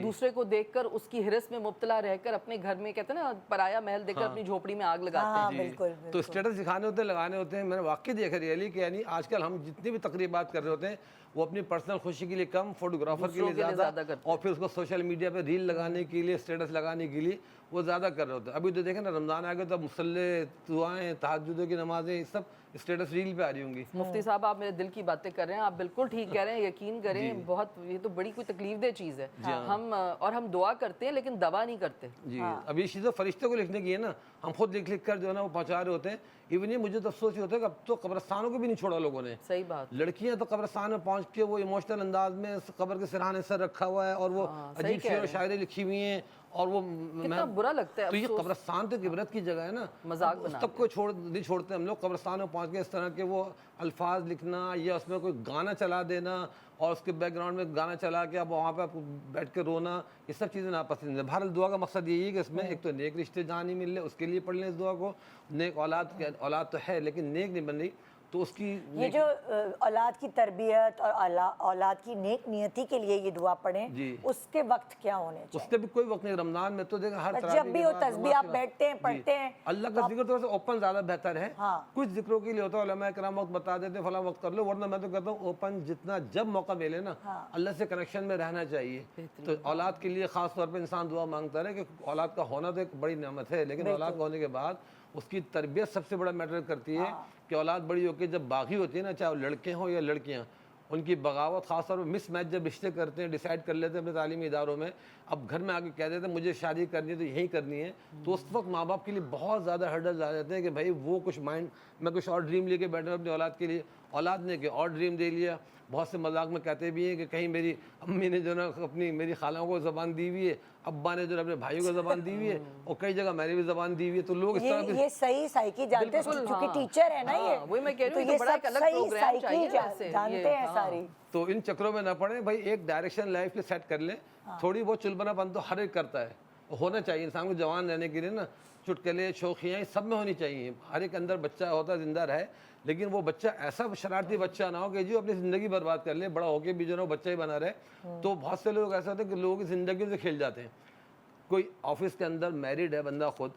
دوسرے کو دیکھ کر اس کی ہرس میں مبتلا رہ کر اپنے گھر میں کہتے ہیں نا پرایا محل دیکھ کر اپنی جھوپڑی میں آگ لگاتے ہیں. تو اسٹیٹس دکھانے ہوتے ہیں, لگانے ہوتے ہیں. میں نے واقعی دیکھا ریئلی کہ یعنی آج کل ہم جتنی بھی تقریبات کر رہے ہوتے ہیں وہ اپنی پرسنل خوشی کے لیے کم, فوٹوگرافر کے لیے زیادہ, اور پھر اس کو سوشل میڈیا پہ ریل لگانے کے لیے, اسٹیٹس لگانے کے لیے وہ زیادہ کر رہے ہوتے ہیں. ابھی تو دیکھیں نا رمضان آ گیا تو اب مصلے, دعائیں, تہجدوں کی نمازیں, یہ سب اسٹیٹس ریل پہ آ رہی ہوں گی. مفتی صاحب آپ میرے دل کی باتیں کر رہے ہیں, آپ بالکل ٹھیک کہہ رہے ہیں, یقین کریں بہت یہ تو بڑی کوئی تکلیف دہ چیز ہے. ہم دعا کرتے ہیں لیکن دوا نہیں کرتے. جی اب یہ چیزیں فرشتے کو لکھنے کی ہے نا, ہم خود لکھ کر جو ہے نا وہ پہنچا رہے ہوتے ہیں. ایون یہ مجھے تو افسوس ہی ہوتا ہے کہ اب تو قبرستانوں کو بھی نہیں چھوڑا لوگوں نے. صحیح بات. لڑکیاں تو قبرستان میں پہنچ کے وہ ایموشنل انداز میں قبر کے سرحانے سر رکھا ہوا ہے اور وہ عجیب شعر و شاعری لکھی ہوئی ہیں اور وہ کتنا برا لگتا ہے. تو یہ قبرستان تو عبرت کی جگہ ہے نا, مذاق اس تک کو نہیں چھوڑتے ہم لوگ. قبرستان میں پہنچ کے اس طرح کے وہ الفاظ لکھنا یا اس میں کوئی گانا چلا دینا اور اس کے بیک گراؤنڈ میں گانا چلا کے اب وہاں پہ بیٹھ کے رونا, یہ سب چیزیں ناپسند ہیں. بہرحال دعا کا مقصد یہی ہے کہ اس میں ایک تو نیک رشتے جہاں نہیں مل رہے اس کے لیے پڑھ لیں اس دعا کو. نیک اولاد تو ہے لیکن نیک نہیں بن رہی تو اس کی یہ جو اولاد کی تربیت اور اولاد کی نیک نیتی کے لیے یہ دعا پڑھیں, اس کے وقت کیا ہونے چاہیے؟ اس کے بھی کوئی وقت نہیں. رمضان میں تو دیکھا ہر طرح جب بھی ہو تسبیح آپ بیٹھتے ہیں پڑھتے ہیں, اللہ کا ذکر تھوڑا سا اوپن زیادہ بہتر ہے. کچھ ذکروں کے لیے ہوتا ہے علماء کرام وقت بتا دیتے ہیں فلاں وقت کر لو, ورنہ میں تو کہتا ہوں اوپن جتنا جب موقع ملے نا اللہ سے کنیکشن میں رہنا چاہیے. تو اولاد کے لیے خاص طور پہ انسان دعا مانگتا ہے کہ اولاد کا ہونا تو ایک بڑی نعمت ہے, لیکن اولاد کا ہونے کے بعد اس کی تربیت سب سے بڑا میٹر کرتی ہے. کہ اولاد بڑی ہو کے جب باغی ہوتی ہے نا, چاہے وہ لڑکے ہوں یا لڑکیاں, ان کی بغاوت خاص طور پہ مس میچ جب رشتے کرتے ہیں, ڈیسائیڈ کر لیتے ہیں اپنے تعلیمی اداروں میں, اب گھر میں آ کے کہہ دیتے ہیں مجھے شادی کرنی ہے تو یہی کرنی ہے, تو اس وقت ماں باپ کے لیے بہت زیادہ ہرڈلز آ جاتے ہیں کہ بھائی وہ کچھ مائنڈ میں کچھ اور ڈریم لے کے بیٹھا ہوں اپنی اولاد کے لیے, اولاد نے کہ اور ڈریم دے لیا. بہت سے مذاق میں کہتے بھی ہیں کہ کہیں میری امی نے جو نا اپنی میری خالوں کو زبان دی ہوئی ہے, ابا نے جو اپنے بھائیوں کو زبان دی ہوئی ہے, اور کئی جگہ میں نے بھی زبان دی ہوئی ہے. تو لوگ اس طرح یہ صحیح سائیکی جانتے ہیں کیونکہ ٹیچر ہے نا, یہ وہی میں کہہ رہی ہوں تو یہ بڑا ایک سب الگ صحیح پروگرام چاہیے سائیکی جانتے ہیں ساری. تو ان چکروں میں نہ پڑے بھائی, ایک ڈائریکشن لائف کے سیٹ کر لیں. تھوڑی بہت چلبنا پن تو ہر ایک کرتا ہے, ہونا چاہیے انسان کو جوان رہنے کے لیے نا. چٹکلے شوخیاں سب میں ہونی چاہیے, ہر ایک اندر بچہ ہوتا زندہ رہے, لیکن وہ بچہ ایسا شرارتی بچہ نہ ہو کہ جو اپنی زندگی برباد کر لے, بڑا ہو کے بھی جو نا بچہ ہی بنا رہے. تو بہت سے لوگ ایسا ہوتے ہیں کہ لوگوں کی زندگیوں سے کھیل جاتے ہیں. کوئی آفس کے اندر میرڈ ہے بندہ, خود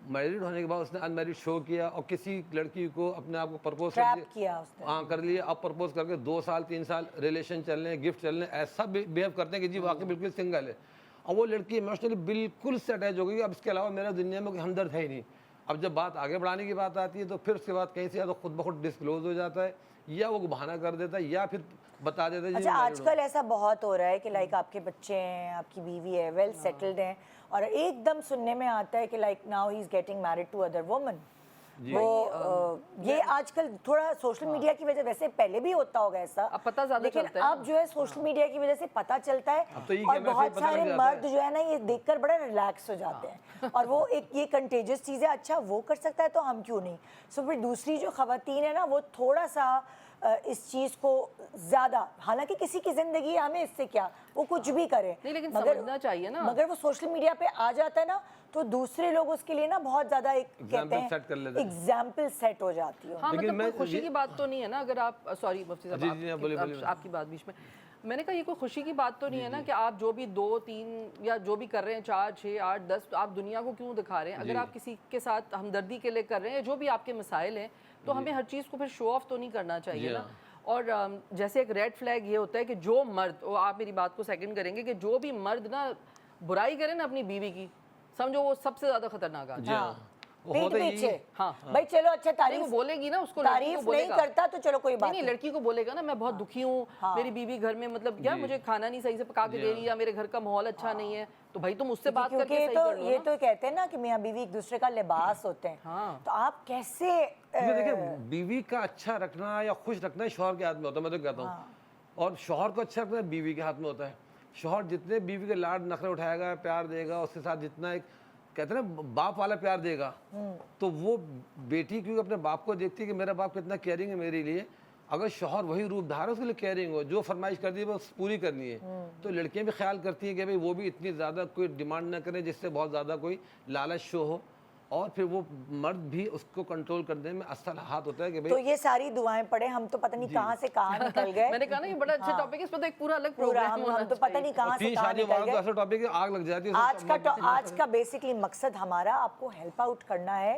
میرڈ ہونے کے بعد اس نے ان میرڈ شو کیا اور کسی لڑکی کو اپنے آپ کو پرپوز کر لیا. اب پرپوز کر کے 2 سال 3 سال ریلیشن چل رہے ہیں, گفٹ چل رہے ہیں, ایسا بیہیو کرتے ہیں کہ جی واقعی بالکل سنگل ہے, اور وہ لڑکی ایموشنلی بالکل سے اٹیچ ہو گئی. اب اس کے علاوہ میرا دنیا میں کوئی ہمدرد ہے ہی نہیں. اب جب بات آگے بڑھانے کی بات آتی ہے تو پھر اس کے بعد کہیں سے یا تو خود بخود ڈسکلوز ہو جاتا ہے, یا وہ بہانہ کر دیتا ہے, یا پھر بتا دیتا ہے. اچھا آج کل ایسا بہت ہو رہا ہے کہ لائک آپ کے بچے ہیں, آپ کی بیوی ہے, ویل سیٹلڈ ہیں, اور ایک دم سننے میں آتا ہے کہ like now he is getting married to other woman. وہ یہ آج کل تھوڑا سوشل میڈیا کی وجہ, ویسے پہلے بھی ہوتا ہوگا ایسا, لیکن اب جو ہے سوشل میڈیا کی وجہ سے پتہ چلتا ہے, اور بہت سارے مرد جو ہے نا یہ دیکھ کر بڑا ریلیکس ہو جاتے ہیں, اور وہ ایک یہ کنٹیجس چیز ہے, اچھا وہ کر سکتا ہے تو ہم کیوں نہیں. سو پھر دوسری جو خواتین ہیں نا وہ تھوڑا سا اس چیز کو زیادہ, حالانکہ کسی کی زندگی ہے, ہمیں اس سے کیا, وہ کچھ بھی کرے, لیکن سمجھنا چاہیے نا, مگر وہ سوشل میڈیا پہ آ جاتا ہے نا تو دوسرے لوگ اس کے لیے نا بہت زیادہ ایک کہتے ہیں ایگزامپل سیٹ ہو جاتی ہے. ہاں مطلب کوئی خوشی کی بات تو نہیں ہے نا, اگر آپ سوری مفتی صاحب آپ کی بات بیچ میں نے کہا یہ کوئی خوشی کی بات تو نہیں ہے نا کہ آپ جو بھی 2 3 یا جو بھی کر رہے ہیں 4 6 8 10 آپ دنیا کو کیوں دکھا رہے ہیں. اگر آپ کسی کے ساتھ ہمدردی کے لیے کر رہے ہیں, جو بھی آپ کے مسائل ہیں, تو ہمیں ہر چیز کو پھر شو آف تو نہیں کرنا چاہیے نا. اور جیسے ایک ریڈ فلیگ یہ ہوتا ہے کہ جو مرد, وہ آپ میری بات کو سیکنڈ کریں گے, کہ جو بھی مرد نا برائی کرے نا اپنی بیوی کی, سمجھو وہ سب سے زیادہ خطرناک آدمی ہے. پیٹ پیچھے بھائی چلو اچھا تعریف بولے گی نا, اس کو تعریف نہیں کرتا تو چلو کوئی بات نہیں, لڑکی کو بولے گا نا میں بہت دکھی ہوں, میری بیوی گھر میں مطلب کیا مجھے کھانا نہیں صحیح سے پکا کے دے رہی, یا میرے گھر کا ماحول اچھا نہیں ہے, تو بھائی تم اس سے بات کر کے صحیح کر لو. یہ تو کہتے ہیں نا کہ میاں بیوی ایک دوسرے کا لباس ہوتے ہیں, تو آپ کیسے دیکھیں بیوی کا اچھا رکھنا یا خوش رکھنا شوہر کے ہاتھ میں ہوتا ہے, میں تو کہتا ہوں, اور شوہر کو اچھا رکھنا بیوی کے ہاتھ میں ہوتا ہے. شوہر جتنے بیوی کے لاڈ نخرے اٹھائے گا, پیار دے گا, اس کے ساتھ جتنا ایک کہتے ہیں نا باپ والا پیار دے گا, تو وہ بیٹی کیونکہ اپنے باپ کو دیکھتی ہے کہ میرا باپ کتنا کیئرنگ ہے میرے لیے. اگر شوہر وہی روپ دھار ہے اس کے لیے کیئرنگ ہو, جو فرمائش کر دی ہے وہ پوری کرنی ہے, تو لڑکیاں بھی خیال کرتی ہیں کہ بھائی وہ بھی اتنی زیادہ کوئی ڈیمانڈ نہ کریں جس سے بہت زیادہ کوئی لالچ شو ہو, اور پھر وہ مرد بھی اس کو کنٹرول کرنے میں اصل ہاتھ ہوتا ہے کہ تو یہ ساری دعائیں پڑھیں. ہم تو پتہ نہیں کہاں سے کہاں نکل گئے. میں نے کہا نا یہ بڑا اچھا ٹاپک ہے, اس پہ تو ایک پورا الگ پروگرام ہونا ہم تو پتہ نہیں کہاں سے کہاں نکل گئے. ایسا ٹاپک ہے آگ لگ جاتی ہے. آج کا بیسکلی مقصد ہمارا آپ کو ہیلپ آؤٹ کرنا ہے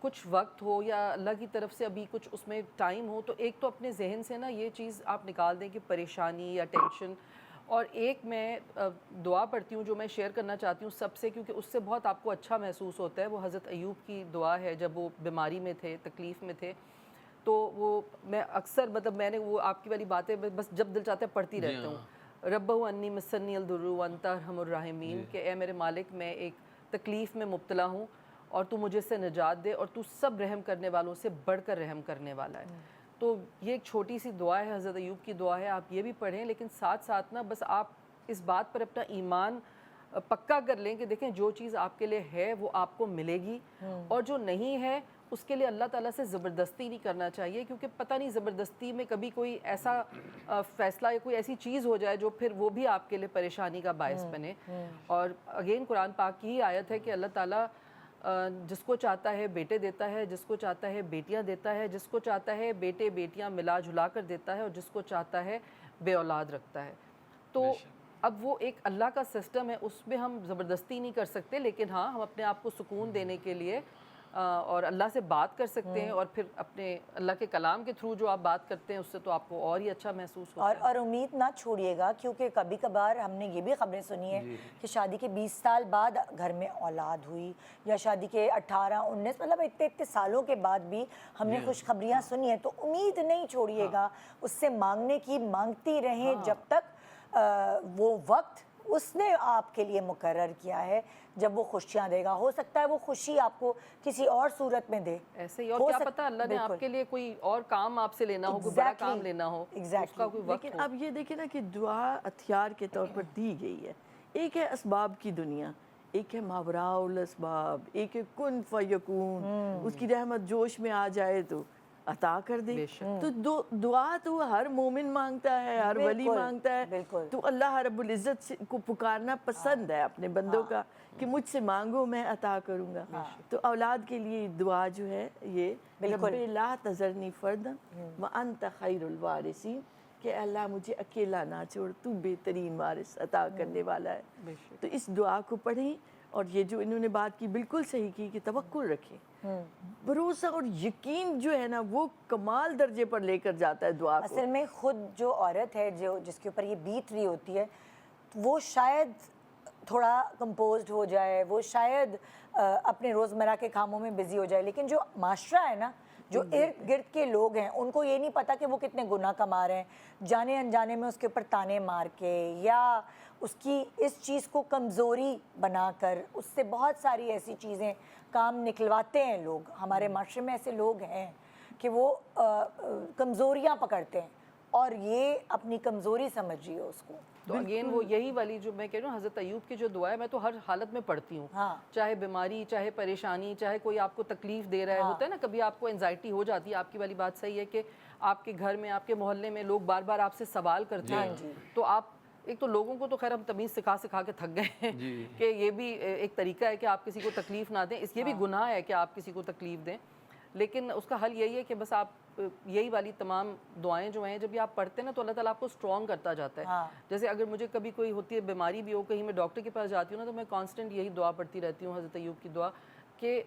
کچھ وقت ہو یا اللہ کی طرف سے ابھی کچھ اس میں ٹائم ہو، تو ایک تو اپنے ذہن سے نا یہ چیز آپ نکال دیں کہ پریشانی یا ٹینشن، اور ایک میں دعا پڑھتی ہوں جو میں شیئر کرنا چاہتی ہوں سب سے، کیونکہ اس سے بہت آپ کو اچھا محسوس ہوتا ہے. وہ حضرت ایوب کی دعا ہے جب وہ بیماری میں تھے، تکلیف میں تھے. تو وہ میں اکثر میں نے وہ آپ کی والی باتیں بس جب دل چاہتا ہے پڑھتی رہتا ہوں. ربہ انی مسنی الضر وانت ارحم الراحمین، کہ اے میرے مالک میں ایک تکلیف میں مبتلا ہوں اور تو مجھے سے نجات دے، اور تو سب رحم کرنے والوں سے بڑھ کر رحم کرنے والا ہے. تو یہ ایک چھوٹی سی دعا ہے، حضرت ایوب کی دعا ہے، آپ یہ بھی پڑھیں. لیکن ساتھ ساتھ نا بس آپ اس بات پر اپنا ایمان پکا کر لیں کہ دیکھیں جو چیز آپ کے لیے ہے وہ آپ کو ملے گی، اور جو نہیں ہے اس کے لیے اللہ تعالیٰ سے زبردستی نہیں کرنا چاہیے، کیونکہ پتہ نہیں زبردستی میں کبھی کوئی ایسا فیصلہ یا کوئی ایسی چیز ہو جائے جو پھر وہ بھی آپ کے لیے پریشانی کا باعث بنے. اور اگین قرآن پاک کی ہی آیت ہے کہ اللہ تعالیٰ جس کو چاہتا ہے بیٹے دیتا ہے، جس کو چاہتا ہے بیٹیاں دیتا ہے، جس کو چاہتا ہے بیٹے بیٹیاں ملا جلا کر دیتا ہے، اور جس کو چاہتا ہے بے اولاد رکھتا ہے. تو اب وہ ایک اللہ کا سسٹم ہے، اس میں ہم زبردستی نہیں کر سکتے، لیکن ہاں ہم اپنے آپ کو سکون دینے کے لیے اور اللہ سے بات کر سکتے ہیں، اور پھر اپنے اللہ کے کلام کے تھرو جو آپ بات کرتے ہیں اس سے تو آپ کو اور ہی اچھا محسوس ہوتا ہے. اور امید نہ چھوڑیے گا، کیونکہ کبھی کبھار ہم نے یہ بھی خبریں سنی ہیں کہ شادی کے 20 سال بعد گھر میں اولاد ہوئی، یا شادی کے 18 19 مطلب اتنے سالوں کے بعد بھی ہم نے خوشخبریاں سنی ہیں. تو امید نہیں چھوڑیے گا اس سے مانگنے کی، مانگتی رہیں جب تک وہ وقت اس نے آپ کے لیے مقرر کیا ہے جب وہ خوشیاں دے گا. ہو سکتا ہے وہ خوشی آپ کو کسی اور صورت میں دے ایسے ہی، اور کیا پتہ اللہ نے آپ کے لیے کوئی اور کام آپ سے لینا ہو، کوئی بڑا کام لینا ہو، اس کا کوئی وقت ہو. لیکن اب یہ دیکھیں نا کہ دعا ہتھیار کے طور پر دی گئی ہے. ایک ہے اسباب کی دنیا، ایک ہے ماوراء الاسباب، ایک ہے کن فیکون. اس کی رحمت جوش میں آ جائے تو عطا کر دے. تو دعا تو ہر مومن مانگتا ہے، ہر ولی مانگتا ہے. تو اللہ رب العزت کو پکارنا پسند ہے اپنے بندوں کا کہ مجھ سے مانگو میں عطا کروں گا. تو اولاد کے لیے دعا جو ہے یہ رب لا تذرنی فردا وانت خیر الوارثین، کہ اللہ مجھے اکیلا نہ چھوڑ، تو بہترین وارث عطا کرنے والا ہے. تو اس دعا کو پڑھیں. اور یہ جو انہوں نے بات کی بالکل صحیح کی کہ توکل رکھیں. بھروسہ اور یقین جو ہے نا وہ کمال درجے پر لے کر جاتا ہے دعا کو. اصل میں خود جو عورت ہے جس کے اوپر یہ بیت رہی ہوتی ہے، وہ شاید تھوڑا کمپوزڈ ہو جائے، وہ شاید اپنے روزمرہ کے کاموں میں بزی ہو جائے، لیکن جو معاشرہ ہے نا، جو ارد گرد کے لوگ ہیں، ان کو یہ نہیں پتا کہ وہ کتنے گناہ کما رہے ہیں، جانے انجانے میں اس کے اوپر تانے مار کے یا اس کی اس چیز کو کمزوری بنا کر اس سے بہت ساری ایسی چیزیں کام نکلواتے ہیں لوگ. ہمارے معاشرے میں ایسے لوگ ہیں کہ وہ کمزوریاں پکڑتے ہیں اور یہ اپنی کمزوری سمجھیے اس کو. تو اگین وہ یہی والی جو میں کہہ رہی ہوں، حضرت ایوب کی جو دعا ہے میں تو ہر حالت میں پڑھتی ہوں. چاہے بیماری، چاہے پریشانی، چاہے کوئی آپ کو تکلیف دے رہا ہے. ہوتا ہے نا کبھی آپ کو انزائٹی ہو جاتی ہے. آپ کی والی بات صحیح ہے کہ آپ کے گھر میں، آپ کے محلے میں لوگ بار بار آپ سے سوال کرتے ہیں. تو آپ ایک تو لوگوں کو تو خیر ہم تمیز سکھا کے تھک گئے ہیں کہ یہ بھی ایک طریقہ ہے کہ آپ کسی کو تکلیف نہ دیں. یہ بھی گناہ ہے کہ آپ کسی کو تکلیف دیں. لیکن اس کا حل یہی ہے کہ بس آپ یہی والی تمام دعائیں جو ہیں جب یہ آپ پڑھتے ہیں نا تو اللہ تعالیٰ آپ کو اسٹرانگ کرتا جاتا ہے. جیسے اگر مجھے کبھی کوئی ہوتی ہے بیماری بھی ہو، کہیں میں ڈاکٹر کے پاس جاتی ہوں نا تو میں کانسٹنٹ یہی دعا پڑھتی رہتی ہوں، حضرت ایوب کی دعا، کہ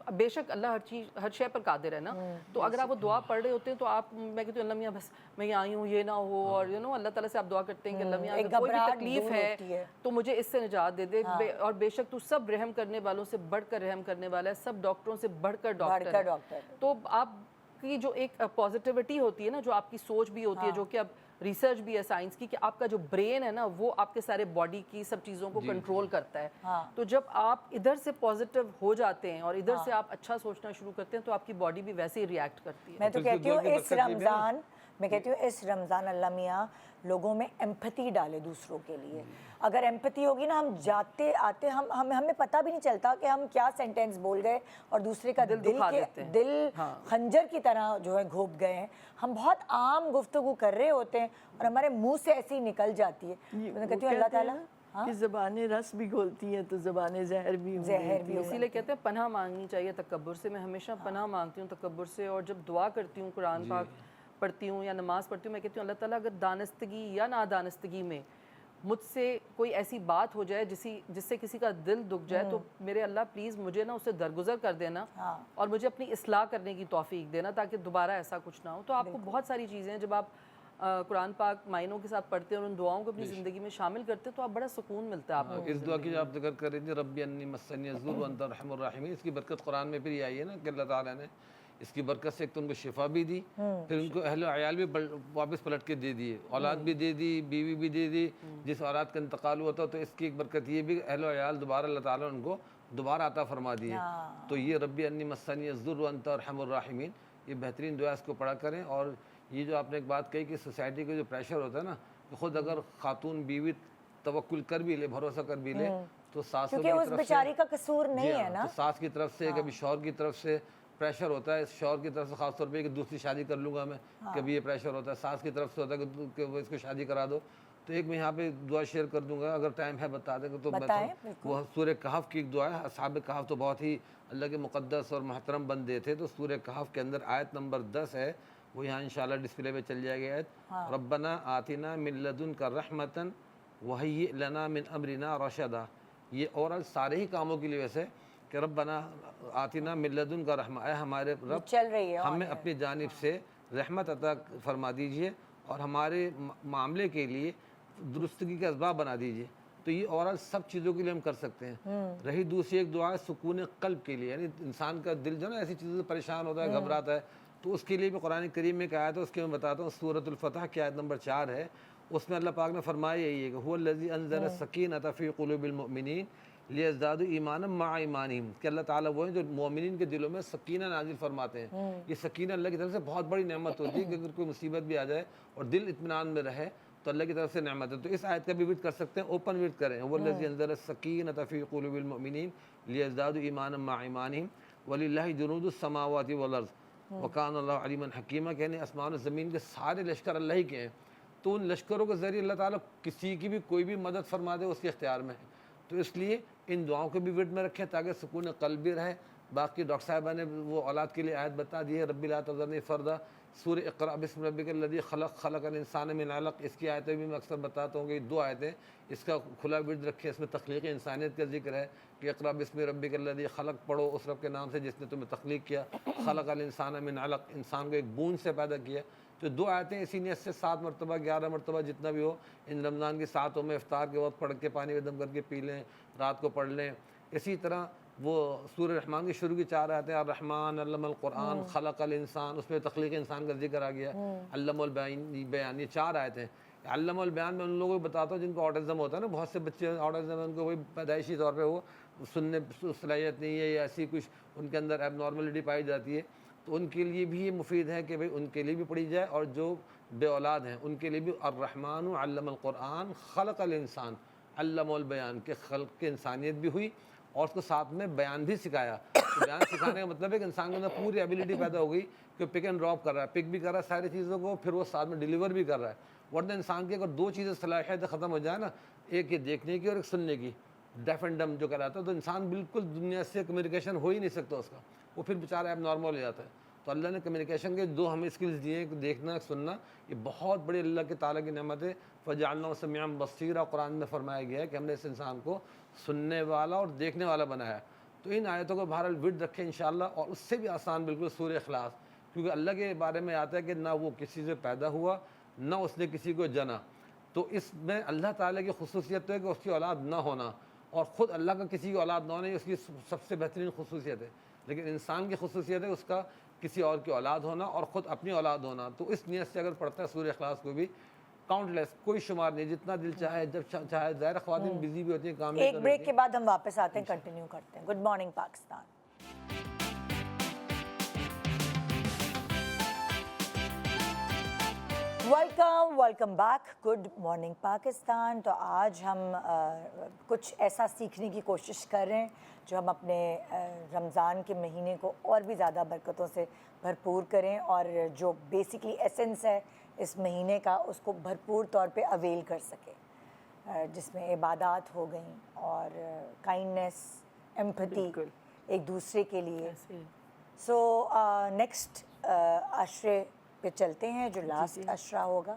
بے شک اللہ ہر شے پر قادر ہے نا. تو اگر آپ وہ دعا پڑھ رہے ہوتے ہیں تو آپ، میں کہتی ہوں اللہ میاں بس میں یہ آئی ہوں یہ نہ ہو، اور اللہ تعالیٰ سے آپ دعا کرتے ہیں کہ اللہ میاں اگر کوئی بھی تکلیف ہے تو مجھے اس سے نجات دے دے. اور بے شک تو سب رحم کرنے والوں سے بڑھ کر رحم کرنے والا ہے، سب ڈاکٹروں سے بڑھ کر ڈاکٹر ہے. تو آپ کی جو ایک پازیٹیوٹی ہوتی ہے نا، جو آپ کی سوچ بھی ہوتی ہے، جو کہ اب ریسرچ بھی ہے سائنس کی، کہ آپ کا جو برین ہے نا وہ آپ کے سارے باڈی کی سب چیزوں کو کنٹرول کرتا ہے. تو جب آپ ادھر سے پازیٹیو ہو جاتے ہیں اور ادھر سے آپ اچھا سوچنا شروع کرتے ہیں تو آپ کی باڈی بھی ویسے ہی ریئیکٹ کرتی ہے. میں تو کہتی ہوں اس رمضان اللہ میاں لوگوں میں ایمپتھی ڈالے دوسروں کے لیے. اگر ایمپتھی ہوگی نا، ہم جاتے آتے ہمیں پتہ بھی نہیں چلتا کہ ہم کیا سینٹینس بول گئے اور دوسرے کا دل خنجر کی طرح جو ہے گھوپ گئے ہیں. ہم بہت عام گفتگو کر رہے ہوتے ہیں اور ہمارے منہ سے ایسی نکل جاتی ہے. میں کہتی ہوں اللہ تعالیٰ کہ زبانیں رس بھی گھولتی ہیں تو زبانیں زہر بھی اسی لیے کہتے ہیں پناہ مانگنی چاہیے تکبر سے. میں ہمیشہ پناہ مانگتی ہوں تکبر سے. اور جب دعا کرتی ہوں، قرآن پاک پڑھتی ہوں یا نماز پڑھتی ہوں، میں کہتی ہوں اللہ تعالیٰ اگر دانستگی یا نادانستگی میں مجھ سے کوئی ایسی بات ہو جائے جس سے کسی کا دل دکھ جائے تو میرے اللہ پلیز مجھے نا اسے درگزر کر دینا اور مجھے اپنی اصلاح کرنے کی توفیق دینا تاکہ دوبارہ ایسا کچھ نہ ہو. تو آپ کو بہت ساری چیزیں ہیں جب آپ قرآن پاک معنوں کے ساتھ پڑھتے ہیں اور ان دعاؤں کو اپنی زندگی میں شامل کرتے ہیں تو آپ بڑا سکون ملتا ہے آپ کو. اس دعا کی جو آپ ذکر کر رہی تھی ربی انی مسنی الضر وانت ارحم الراحمین، اس کی برکت قرآن میں پھر یہ آئی ہے نا کہ اللہ تعالیٰ نے اس کی برکت سے ایک تو ان کو شفا بھی دی، پھر ان کو اہل و عیال بھی واپس پلٹ کے دے دیے، اولاد بھی دے دی، بیوی بھی دے دی. جس اولاد کا انتقال ہوا تھا تو اس کی ایک برکت یہ بھی اہل و عیال دوبارہ اللہ تعالیٰ نے ان کو دوبارہ عطا فرما دیے. تو یہ ربی انی مسنی الضر وانت ارحم الراحمین، یہ بہترین دعا، اس کو پڑھا کریں. اور یہ جو آپ نے ایک بات کہی کہ سوسائٹی کا جو پریشر ہوتا ہے نا کہ خود اگر خاتون بیوی توکل کر بھی لے، بھروسہ کر بھی لے تو ساسوں کی کیونکہ اس طرف بیچاری کا قصور نہیں جی ہے ہاں، نا. تو ساس کی طرف سے کبھی شوہر کی طرف سے پریشر ہوتا ہے، شوہر کی طرف سے خاص طور پہ کہ دوسری شادی کر لوں گا میں، کبھی یہ پریشر ہوتا ہے. ساس کی طرف سے ہوتا ہے کہ وہ اس کو شادی کرا دو. تو ایک میں یہاں پہ دعا شیئر کر دوں گا، اگر ٹائم ہے بتا دیں تو وہ سورہ کہف کی ایک دعا ہے. اصحاب کہف تو بہت ہی اللہ کے مقدس اور محترم بندے تھے. تو سورہ کہف کے اندر آیت نمبر 10 ہے، وہ یہاں انشاءاللہ ڈسپلے پہ چل جائے گا. آیت ربنا آتنا من لدنک رحمتا وہیئ لنا من امرنا رشدا. یہ اورل سارے ہی کاموں کے لیے ویسے کہ ربنا آتنا من لدنک رحمہ، اے ہمارے رب چل رہی ہے ہمیں اپنی جانب سے رحمت عطا فرما دیجئے اور ہمارے معاملے کے لیے درستگی کا اسباب بنا دیجئے. تو یہ اورل سب چیزوں کے لیے ہم کر سکتے ہیں. رہی دوسری ایک دعا ہے سکون قلب کے لیے، یعنی انسان کا دل جو ہے نا ایسی چیزوں سے پریشان ہوتا ہے، گھبراتا ہے، تو اس کے لیے بھی قرآن کریم میں ایک آیت ہے، اس کے میں بتاتا ہوں. سورۃ الفتح کی آیت نمبر 4 ہے. اس میں اللہ پاک نے فرمایا یہی ہے کہ هو الذی انزل السکینۃ فی قلوب المؤمنین لیزدادوا ایمانا مع ایمانہم، کہ اللہ تعالیٰ وہ ہیں جو مومنین کے دلوں میں سکینہ نازل فرماتے ہیں. یہ سکینہ اللہ کی طرف سے بہت بڑی نعمت ہوتی ہے کہ اگر کوئی مصیبت بھی آ جائے اور دل اطمینان میں رہے تو اللہ کی طرف سے نعمت ہے. تو اس آیت کا بھی ورد کر سکتے ہیں، اوپن ورد کریں. هو الذی انزل السکینۃ فی قلوب المؤمنین لیزدادوا ایمانا مع ایمانہم وللہ جنود السماوات والارض وکان اللہ علیما حکیما. یعنی آسمان و زمین کے سارے لشکر اللہ ہی کے ہیں، تو ان لشکروں کے ذریعے اللہ تعالیٰ کسی کی بھی کوئی بھی مدد فرما دے اس کے اختیار میں ہے. تو اس لیے ان دعاؤں کو بھی ورد میں رکھیں تاکہ سکون قلب بھی رہے. باقی ڈاکٹر صاحبہ نے وہ اولاد کے لیے آیت بتا دی ہے، رب لا تذرنی فردا. سورہ اقرأ بسم ربک الذی خلق خلق الانسان من علق، اس کی آیتیں بھی میں اکثر بتاتا ہوں کہ یہ 2 آیتیں اس کا کھلا ورد رکھیں. اس میں تخلیق انسانیت کا ذکر ہے کہ اقرأ بسم ربک الذی خلق، پڑھو اس رب کے نام سے جس نے تمہیں تخلیق کیا. خلق الانسان من علق، انسان کو ایک بوند سے پیدا کیا. تو 2 آیتیں اسی نیت سے 7 مرتبہ 11 مرتبہ جتنا بھی ہو ان رمضان کی ساتوں میں افطار کے وقت پڑھ کے پانی میں دم کر کے پی لیں، رات کو پڑھ لیں. اسی طرح وہ سورہ رحمان کی شروع کی 4 آیتیں، الرحمن علم القرآن خلق الانسان، اس میں تخلیق انسان کا ذکر آ گیا. علم البیان، یہ 4 آیتیں. علم البیان میں ان لوگوں کو بتاتا ہوں جن کو آٹزم ہوتا ہے نا، بہت سے بچے آٹزم ہیں، ان کو کوئی پیدائشی طور پہ وہ سننے صلاحیت نہیں ہے یا ایسی کچھ ان کے اندر ایب نارملٹی پائی جاتی ہے، تو ان کے لیے بھی یہ مفید ہے کہ بھئی ان کے لیے بھی پڑھی جائے. اور جو بے اولاد ہیں ان کے لیے بھی الرحمن علم القرآن خلق الانسان علم البیان، کہ خلق کی انسانیت بھی ہوئی اور اس کو ساتھ میں بیان بھی سکھایا. تو بیان سکھانے کا مطلب ہے کہ انسان کے اندر پوری ایبیلٹی پیدا ہو گئی کہ پک اینڈ ڈراپ کر رہا ہے، پک بھی کر رہا ہے ساری چیزوں کو، پھر وہ ساتھ میں ڈیلیور بھی کر رہا ہے. ورنہ انسان کی اگر 2 چیزیں صلاحیت ختم ہو جائے نا، ایک یہ دیکھنے کی اور ایک سننے کی، ڈیف اینڈ ڈم جو کہلاتا ہے، تو انسان بالکل دنیا سے کمیونیکیشن ہو ہی نہیں سکتا اس کا، وہ پھر بیچارہ ایب نارمل ہو جاتا ہے. تو اللہ نے کمیونیکیشن کے 2 ہمیں اسکلز دیے ہیں، دیکھنا سننا. یہ بہت بڑی اللہ کے تعالیٰ کی نعمت ہے. فجعلناہ سمیعا بصیرا، قرآن میں فرمایا گیا ہے کہ ہم نے اس انسان کو سننے والا اور دیکھنے والا بنایا ہے. تو ان آیتوں کو بہرحال ورد رکھیں انشاءاللہ. اور اس سے بھی آسان بالکل سورہ اخلاص، کیونکہ اللہ کے بارے میں آتا ہے کہ نہ وہ کسی سے پیدا ہوا نہ اس نے کسی کو جنا. تو اس میں اللہ تعالیٰ کی خصوصیت ہے کہ اس کی اولاد نہ ہونا، اور خود اللہ کا کسی کی اولاد نہ ہونا یہ اس کی سب سے بہترین خصوصیت ہے. لیکن انسان کی خصوصیت ہے اس کا کسی اور کی اولاد ہونا اور خود اپنی اولاد ہونا. تو اس نیت سے اگر پڑھتا ہے سورہ اخلاص کو بھی، کاؤنٹ لیس، کوئی شمار نہیں، جتنا دل چاہے جب چاہے. ظاہر خواتین بزی بھی ہوتی ہیں، کام ایک بریک کے بعد ہم واپس آتے ہیں، کنٹینیو کرتے ہیں. Good morning Pakistan. Welcome back. Good morning Pakistan. تو آج ہم کچھ ایسا سیکھنے کی کوشش کر رہے ہیں جو ہم اپنے رمضان کے مہینے کو اور بھی زیادہ برکتوں سے بھرپور کریں، اور جو بیسکلی ایسنس ہے اس مہینے کا اس کو بھرپور طور پہ اویل کر سکیں، جس میں عبادات ہو گئیں اور کائنڈنیس، ایمپتھی ایک دوسرے کے لیے. سو نیکسٹ عشرے پہ چلتے ہیں جو لاسٹ عشرہ ہوگا.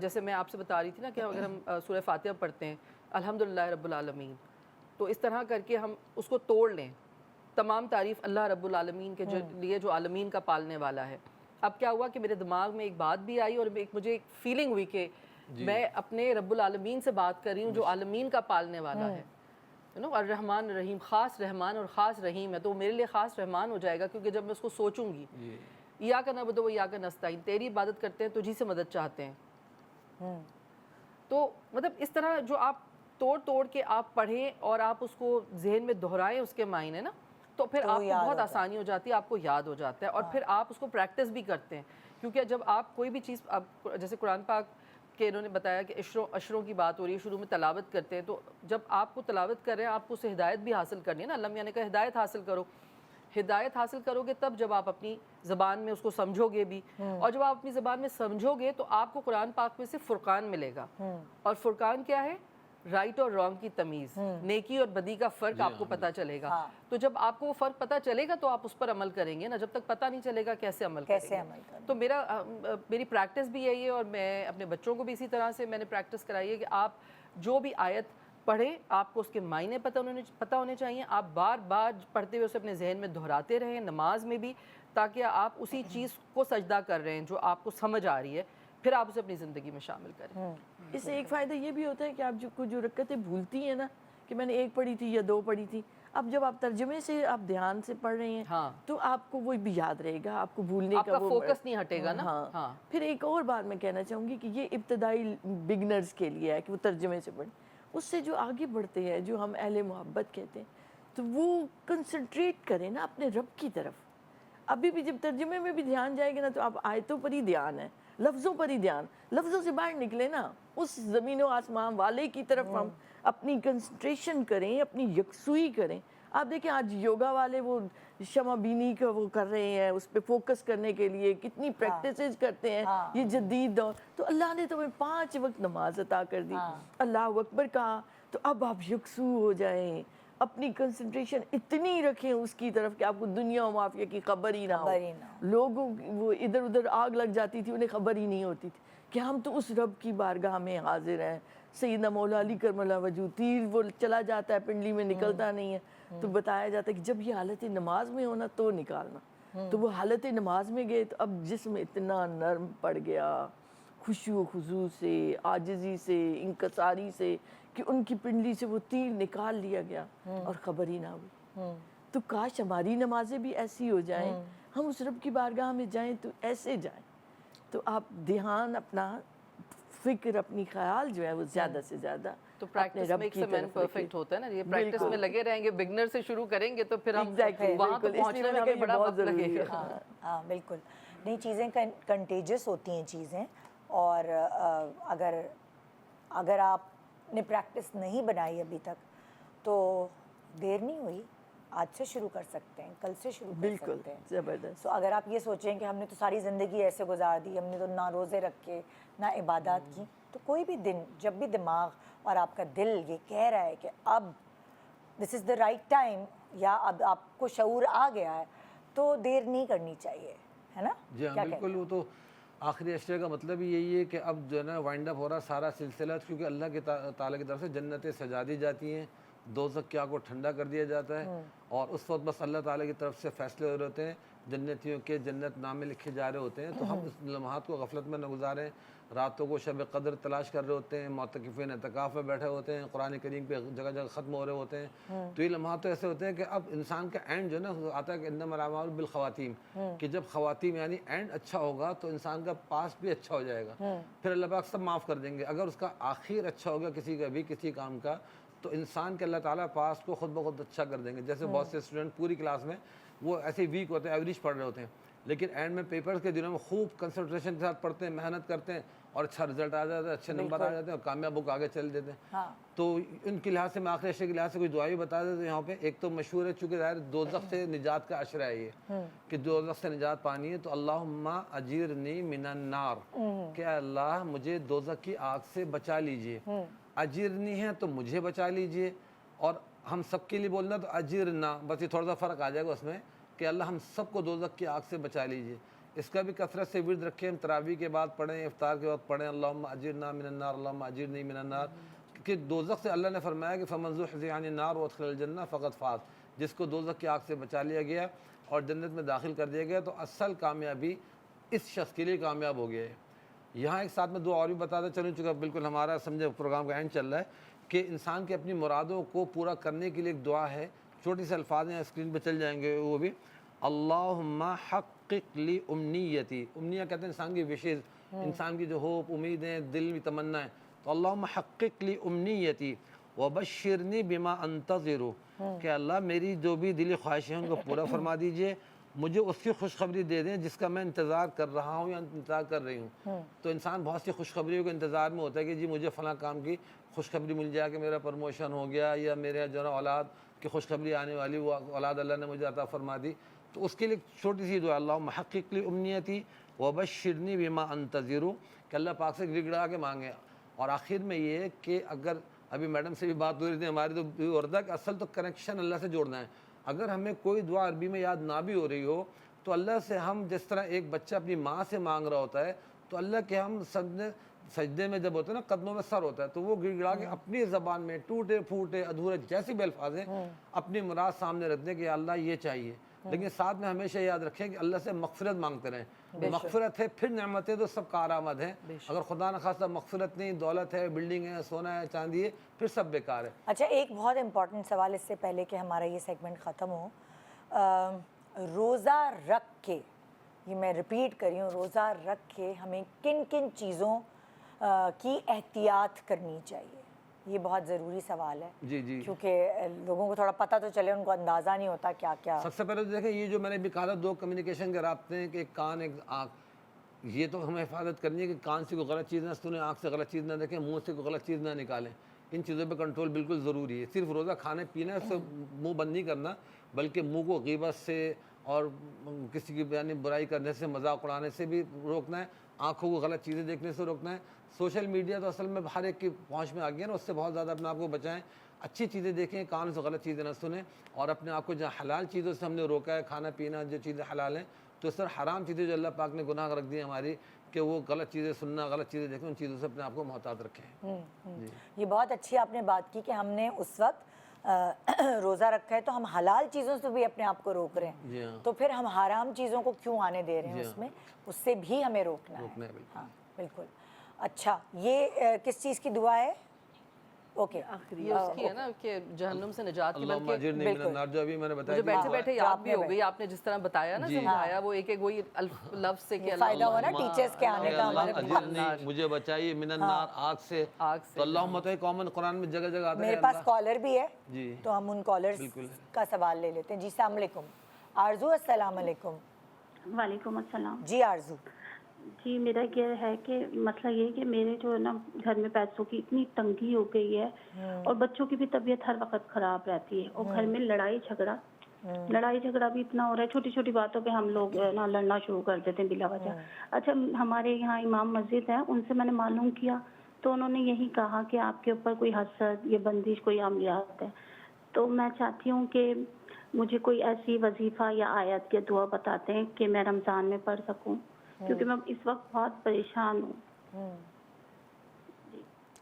جیسے میں آپ سے بتا رہی تھی نا کہ اگر ہم سورہ فاتحہ پڑھتے ہیں الحمدللہ رب العالمین، تو اس طرح کر کے ہم اس کو توڑ لیں، تمام تعریف اللہ رب العالمین کے لیے جو عالمین کا پالنے والا ہے۔ اب کیا ہوا کہ میرے دماغ میں ایک بات بھی آئی اور مجھے ایک فیلنگ ہوئی کہ میں اپنے رب العالمین سے بات کر رہی ہوں جو عالمین کا پالنے والا ہے، الرحمن الرحیم، خاص رحمان اور خاص رحیم ہے، تو میرے لیے خاص رحمان ہو جائے گا، کیونکہ جب میں اس کو سوچوں گی ایاک نعبد و ایاک نستعین، تیری عبادت کرتے ہیں تجھی سے مدد چاہتے ہیں۔ تو مطلب اس طرح جو آپ توڑ توڑ کے آپ پڑھیں اور آپ اس کو ذہن میں دہرائیں اس کے معنی نا، تو پھر آپ کو بہت آسانی ہو جاتی ہے، آپ کو یاد ہو جاتا ہے، اور پھر آپ اس کو پریکٹس بھی کرتے ہیں، کیونکہ جب آپ کوئی بھی چیز، جیسے قرآن پاک کہ انہوں نے بتایا کہ عشروں کی بات ہو رہی ہے، شروع میں تلاوت کرتے ہیں، تو جب آپ کو تلاوت کر رہے ہیں آپ کو اسے ہدایت بھی حاصل کرنی ہے نا، اللہ میاں نے کہا ہدایت حاصل کرو، ہدایت حاصل کرو گے تب جب آپ اپنی زبان میں اس کو سمجھو گے بھی، اور جب آپ اپنی زبان میں سمجھو گے تو آپ کو قرآن پاک میں سے فرقان ملے گا، اور فرقان کیا ہے؟ رائٹ اور رانگ کی تمیز، نیکی اور بدی کا فرق آپ کو پتہ چلے گا۔ تو جب آپ کو وہ فرق پتہ چلے گا تو آپ اس پر عمل کریں گے نا، جب تک پتہ نہیں چلے گا کیسے عمل کریں گے؟ تو میری پریکٹس بھی یہی ہے، اور میں اپنے بچوں کو بھی اسی طرح سے میں نے پریکٹس کرائی ہے کہ آپ جو بھی آیت پڑھیں آپ کو اس کے معنی پتہ ہونے چاہیے، آپ بار بار پڑھتے ہوئے اسے اپنے ذہن میں دہراتے رہیں، نماز میں بھی، تاکہ آپ اسی چیز کو سجدہ کر رہے ہیں جو آپ کو سمجھ آ رہی ہے، پھر آپ اسے اپنی زندگی میں شامل کریں۔ اس سے ایک فائدہ یہ بھی ہوتا ہے کہ آپ جو رکعتیں بھولتی ہیں نا، کہ میں نے 1 پڑھی تھی یا 2 پڑھی تھی، اب جب آپ ترجمے سے آپ دھیان سے پڑھ رہے ہیں تو آپ کو وہ بھی یاد رہے گا، آپ کو بھولنے کا وہ فوکس نہیں ہٹے گا نا۔ ہاں پھر ایک اور بات میں کہنا چاہوں گی کہ یہ ابتدائی بگنرز کے لیے ہے کہ وہ ترجمے سے پڑھیں، اس سے جو آگے بڑھتے ہیں جو ہم اہل محبت کہتے ہیں، تو وہ کنسنٹریٹ کریں نا اپنے رب کی طرف۔ ابھی بھی جب ترجمے میں بھی دھیان جائے گا نا تو آپ آیتوں پر ہی دھیان ہے، لفظوں پر ہی دھیان، لفظوں سے باہر نکلے نا، اس زمین و آسمان والے کی طرف ہم اپنی کنسنٹریشن کریں، اپنی یکسوئی کریں۔ آپ دیکھیں آج یوگا والے وہ شمع بینی کا وہ کر رہے ہیں، اس پہ فوکس کرنے کے لیے کتنی پریکٹسز کرتے ہیں، یہ جدید دور۔ تو اللہ نے تو ہمیں 5 وقت نماز عطا کر دی، اللہ اکبر کہا، تو اب آپ یکسو ہو جائیں، اپنی کنسنٹریشن اتنی رکھیں اس کی طرف کہ آپ کو دنیا و مافیا کی خبر ہی نہ ہو۔ لوگوں وہ ادھر ادھر آگ لگ جاتی تھی، انہیں خبر ہی نہیں ہوتی تھی کہ ہم تو اس رب کی بارگاہ میں حاضر ہیں۔ سیدنا مولا علی کرم اللہ وجہ، تیر وہ چلا جاتا ہے پنڈلی میں، نکلتا نہیں ہے، تو بتایا جاتا ہے کہ جب یہ حالت نماز میں ہونا تو نکالنا۔ تو وہ حالت نماز میں گئے تو اب جسم اتنا نرم پڑ گیا، خشوع و خضوع سے، عاجزی سے، انکساری سے، کہ ان کی پنڈلی سے وہ تیر نکال لیا گیا اور خبر ہی نہ ہوئی۔ تو کاش ہماری نمازیں بھی ایسی ہو جائیں، ہم اس رب کی بارگاہ میں جائیں تو ایسے جائیں، تو آپ دھیان اپنا، فکر، اپنی خیال جو ہے وہ زیادہ سے زیادہ تو practice makes a man perfect ہوتا ہے نا، یہ پریکٹس میں لگے رہیں گے، بگنر سے شروع کریں گے تو پھر ہم وہاں تو پہنچنے میں بڑا وقت لگے گا۔ ہاں بالکل، نہیں چیزیں کنٹیجس ہوتی ہیں چیزیں، اور اگر آپ نے پریکٹس نہیں بنائی ابھی تک تو دیر نہیں ہوئی، آج سے شروع کر سکتے ہیں، کل سے شروع کر سکتے ہیں۔ زبردست۔ سو اگر آپ یہ سوچیں کہ ہم نے تو ساری زندگی ایسے گزار دی، ہم نے تو نہ روزے رکھے نہ عبادات کی، تو کوئی بھی دن جب بھی دماغ اور آپ کا دل یہ کہہ رہا ہے کہ اب دس از دا رائٹ ٹائم، یا اب آپ کو شعور آ گیا ہے، تو دیر نہیں کرنی چاہیے، ہے نا؟ جی ہاں بالکل، وہ تو آخری اشرے کا مطلب ہی یہی ہے کہ اب جو ہے نا وائنڈ اپ ہو رہا سارا سلسلہ، کیونکہ اللہ کے تعالیٰ کی طرف سے جنتیں سجا دی جاتی ہیں، دوزخ کی آگ کو ٹھنڈا کر دیا جاتا ہے، اور اس وقت بس اللہ تعالیٰ کی طرف سے فیصلے ہو رہے ہوتے ہیں، جنتیوں کے جنت نامے لکھے جا رہے ہوتے ہیں۔ تو ہم اس لمحات کو غفلت میں نہ گزاریں، راتوں کو شب قدر تلاش کر رہے ہوتے ہیں، معتکفین اعتکاف میں بیٹھے ہوتے ہیں، قرآن کریم پہ جگہ جگہ ختم ہو رہے ہوتے ہیں۔ تو یہ لمحات تو ایسے ہوتے ہیں کہ اب انسان کا اینڈ جو ہے نا آتا ہے کہ انما الاعمال بالخواتیم، کہ جب خواتین یعنی اینڈ اچھا ہوگا تو انسان کا پاسٹ بھی اچھا ہو جائے گا، پھر اللہ پاک سب معاف کر دیں گے۔ اگر اس کا آخر اچھا ہوگا کسی کا بھی کسی کام کا، تو انسان کے اللہ تعالیٰ پاسٹ کو خود بخود اچھا کر دیں گے۔ جیسے بہت سے اسٹوڈنٹ پوری کلاس میں وہ ایسے ویک ہوتے ہیں، ایوریج پڑھ رہے ہوتے ہیں، لیکن اینڈ میں پیپرز کے دنوں میں خوب کنسنٹریشن کے ساتھ پڑھتے ہیں، محنت کرتے ہیں، اور اچھا رزلٹ آ جاتا ہے، اچھے نمبر آ جاتے ہیں، اور کامیاب ہو کے آگے چل دیتے ہیں۔ تو ان کے لحاظ سے میں آخری عشرے کے لحاظ سے کوئی دعا بھی بتا دیتے ہیں یہاں پہ۔ ایک تو مشہور ہے، چونکہ ظاہر دوزخ سے نجات کا عشرہ ہے یہ، کہ دوزخ سے نجات پانی ہے، تو اللہم اجرنی من النار، کہ اللہ مجھے دوزخ کی آگ سے بچا لیجئے۔ اجرنی ہے تو مجھے بچا لیجئے، اور ہم سب کے لیے بولنا تو اجرنا، بس یہ تھوڑا سا فرق آ جائے گا اس میں، کہ اللہ ہم سب کو دوزخ کی آگ سے بچا لیجئے۔ اس کا بھی کثرت سے ورد رکھیں. ہم تراویح کے بعد پڑھیں, افطار کے وقت پڑھیں اللہم اجرنا من النار اللہم اجرنی من النار, کہ دوزخ سے اللہ نے فرمایا کہ فمن زحزح عن النار وادخل الجنہ فقد فاز, جس کو دوزخ کی آگ سے بچا لیا گیا اور جنت میں داخل کر دیا گیا تو اصل کامیابی اس شخص کے لیے کامیاب ہو گیا ہے. یہاں ایک ساتھ میں دو اور بھی بتا دیں چلوں, چونکہ بالکل ہمارا سمجھے پروگرام کا اینڈ چل رہا ہے, کہ انسان کے اپنی مرادوں کو پورا کرنے کے لیے ایک دعا ہے, چھوٹی سے الفاظ ہیں, اسکرین پہ چل جائیں گے وہ بھی. اللہم حقق لی امنیتی, امنیہ کہتے ہیں انسان کی وشز, انسان کی جو ہوپ, امیدیں, دل میں تمنا ہے. تو اللہم حقق لی امنیتی وبشرنی بما انتظر, کہ اللہ میری جو بھی دلی خواہشیں ہیں ان کو پورا فرما دیجئے, مجھے اس کی خوشخبری دے دیں جس کا میں انتظار کر رہا ہوں یا انتظار کر رہی ہوں. تو انسان بہت سی خوشخبریوں کے انتظار میں ہوتا ہے کہ جی مجھے فلاں کام کی خوشخبری مل جائے کہ میرا پروموشن ہو گیا, یا میرے جو ہے اولاد کی خوشخبری آنے والی, وہ اولاد اللہ نے مجھے عطا فرما دی. تو اس کے لیے چھوٹی سی دعا اللہم حقق لی امنیتی وبشرنی بما انتظر, کہ اللہ پاک سے گڑگڑا کے مانگیں. اور آخر میں یہ ہے کہ اگر ابھی میڈم سے بھی بات ہو رہی تھی ہماری, تو یہ ہو رہا تھا کہ اصل تو کنیکشن اللہ سے جوڑنا ہے. اگر ہمیں کوئی دعا عربی میں یاد نہ بھی ہو رہی ہو تو اللہ سے ہم جس طرح ایک بچہ اپنی ماں سے مانگ رہا ہوتا ہے, تو اللہ کے ہم سجدے میں جب ہوتے ہیں نا, قدموں میں سر ہوتا ہے, تو وہ گڑ گڑا کے اپنی زبان میں ٹوٹے پھوٹے ادھورے جیسی بھی الفاظ ہیں اپنی مراد سامنے رکھ دیں کہ یا اللہ یہ چاہیے. لیکن ساتھ میں ہمیشہ یاد رکھیں کہ اللہ سے مغفرت مانگتے رہیں. مغفرت ہے پھر نعمتیں تو سب کارآمد ہیں, اگر خدا نخواستہ مغفرت نہیں, دولت ہے, بلڈنگ ہے, سونا ہے, چاندی ہے, پھر سب بیکار ہے. اچھا, ایک بہت امپورٹنٹ سوال اس سے پہلے کہ ہمارا یہ سیگمنٹ ختم ہو, روزہ رکھ کے, یہ میں ریپیٹ کر رہی ہوں, روزہ رکھ کے ہمیں کن کن چیزوں کی احتیاط کرنی چاہیے؟ یہ بہت ضروری سوال ہے. جی جی, کیونکہ لوگوں کو تھوڑا پتہ تو چلے, ان کو اندازہ نہیں ہوتا کیا کیا. سب سے پہلے تو دیکھیں یہ جو میں نے بھی کہا تھا, دو کمیونیکیشن کے رابطے ہیں, کہ ایک کان ایک آنکھ. یہ تو ہمیں حفاظت کرنی ہے کہ کان سے کوئی غلط چیز نہ سنیں, آنکھ سے غلط چیز نہ دیکھیں, منہ سے کوئی غلط چیز نہ نکالیں. ان چیزوں پہ کنٹرول بالکل ضروری ہے. صرف روزہ کھانے پینے سے منہ بند نہیں کرنا, بلکہ منہ کو غیبت سے اور کسی کی یعنی برائی کرنے سے, مذاق اڑانے سے بھی روکنا ہے, آنکھوں کو غلط چیزیں دیکھنے سے روکنا ہے. سوشل میڈیا تو اصل میں ہر ایک کی پہنچ میں آ گیا نا, اس سے بہت زیادہ اپنے آپ کو بچائیں, اچھی چیزیں دیکھیں, کان سے غلط چیزیں نہ سنیں, اور اپنے آپ کو جہاں حلال چیزوں سے ہم نے روکا ہے, کھانا پینا جو چیزیں حلال ہیں, تو اس طرح حرام چیزیں جو اللہ پاک نے گناہ رکھ دی ہیں ہماری, کہ وہ غلط چیزیں سننا, غلط چیزیں دیکھیں, ان چیزوں سے اپنے آپ کو محتاط رکھیں. یہ بہت اچھی آپ نے بات کی کہ ہم نے اس وقت روزہ رکھا ہے تو ہم حلال چیزوں سے بھی اپنے آپ کو روک رہے ہیں, جی ہاں, تو پھر ہم حرام چیزوں کو کیوں آنے دے رہے ہیں اس میں, اس سے بھی ہمیں روکنا ہے. ہاں بالکل. اچھا, یہ کس چیز کی دعا ہے؟ اوکے, یہ اس کی ہے نا کہ جہنم سے نجات کی, اللہم بلکہ اجرنی من النار, جو ابھی میں نے بتایا مجھے بیٹھے بیٹھے یاد بھی ہو گئی, آپ نے جس طرح بتایا نا, سمجھایا وہ ایک ایک وہی لفظ سے کہ فائدہ ہوا نا ٹیچرز کے آنے کا ہمارے. اجرنی, مجھے بچائیے من النار, آگ سے. تو اللہم تو کامن قرآن میں جگہ جگہ آتا ہے. میرے پاس کالر بھی ہے, جی, تو ہم ان کالرز کا سوال لے لیتے ہیں. جی السلام علیکم. آرزو, السلام علیکم. وعلیکم السلام. جی آرزو. جی میرا یہ ہے کہ مسئلہ یہ ہے کہ میرے جو ہے نا گھر میں پیسوں کی اتنی تنگی ہو گئی ہے, اور بچوں کی بھی طبیعت ہر وقت خراب رہتی ہے, اور گھر میں لڑائی جھگڑا بھی اتنا ہو رہا ہے, چھوٹی چھوٹی باتوں پہ ہم لوگ نا لڑنا شروع کر دیتے ہیں بلا وجہ. اچھا, ہمارے یہاں امام مسجد ہے, ان سے میں نے معلوم کیا تو انہوں نے یہی کہا کہ آپ کے اوپر کوئی حسد یا بندش, کوئی عملیات ہے. تو میں چاہتی ہوں کہ مجھے کوئی ایسی وظیفہ یا آیت یا دعا بتاتے ہیں کہ میں رمضان میں پڑھ سکوں, کیونکہ میں اس وقت بہت پریشان ہوں.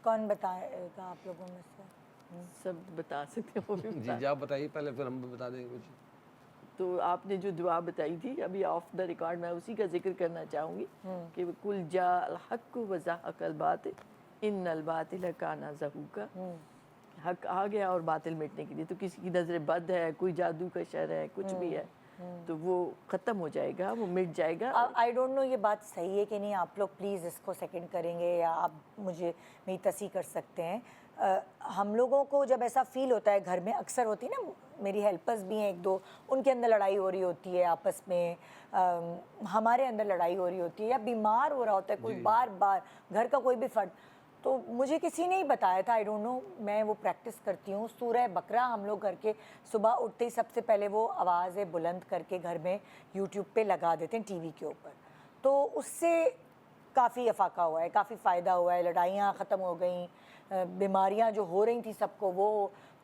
کون بتائے گا آپ لوگوں میں سے؟ سب بتا سکتے ہیں, وہ بھی جی آپ بتائیے پہلے, پھر ہم بتا دیں گے کچھ. تو آپ نے جو دعا بتائی تھی ابھی آف دا ریکارڈ, میں اسی کا ذکر کرنا چاہوں گی کہ کل جاء الحق وزهق الباطل ان الباطل کان زہوقا. حق آ گیا اور باطل مٹنے کے لیے, تو کسی کی نظر بد ہے, کوئی جادو کا شر ہے, کچھ بھی ہے, تو وہ ختم ہو جائے گا, وہ مٹ جائے گا. آئی ڈونٹ نو یہ بات صحیح ہے کہ نہیں, آپ لوگ پلیز اس کو سیکنڈ کریں گے یا آپ مجھے میری تصحیح کر سکتے ہیں. ہم لوگوں کو جب ایسا فیل ہوتا ہے, گھر میں اکثر ہوتی ہے نا, میری ہیلپرز بھی ہیں ایک دو, ان کے اندر لڑائی ہو رہی ہوتی ہے آپس میں, ہمارے اندر لڑائی ہو رہی ہوتی ہے, یا بیمار ہو رہا ہوتا ہے کوئی بار بار, گھر کا کوئی بھی فرد, تو مجھے کسی نے ہی بتایا تھا, آئی ڈونٹ نو, میں وہ پریکٹس کرتی ہوں. سورہ بقرہ ہم لوگ گھر کے صبح اٹھتے ہی سب سے پہلے وہ آوازیں بلند کر کے گھر میں یوٹیوب پہ لگا دیتے ہیں ٹی وی کے اوپر, تو اس سے کافی افاقہ ہوا ہے, کافی فائدہ ہوا ہے, لڑائیاں ختم ہو گئیں, بیماریاں جو ہو رہی تھیں سب کو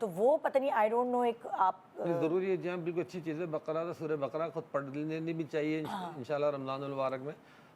وہ پتہ نہیں آئی ڈونٹ نو ایک آپ ضروری ہے. جی ہاں بالکل اچھی چیز ہے. بقرہ سورہ بقرہ خود پڑھ لینی بھی چاہیے انشاءاللہ رمضان المبارک میں,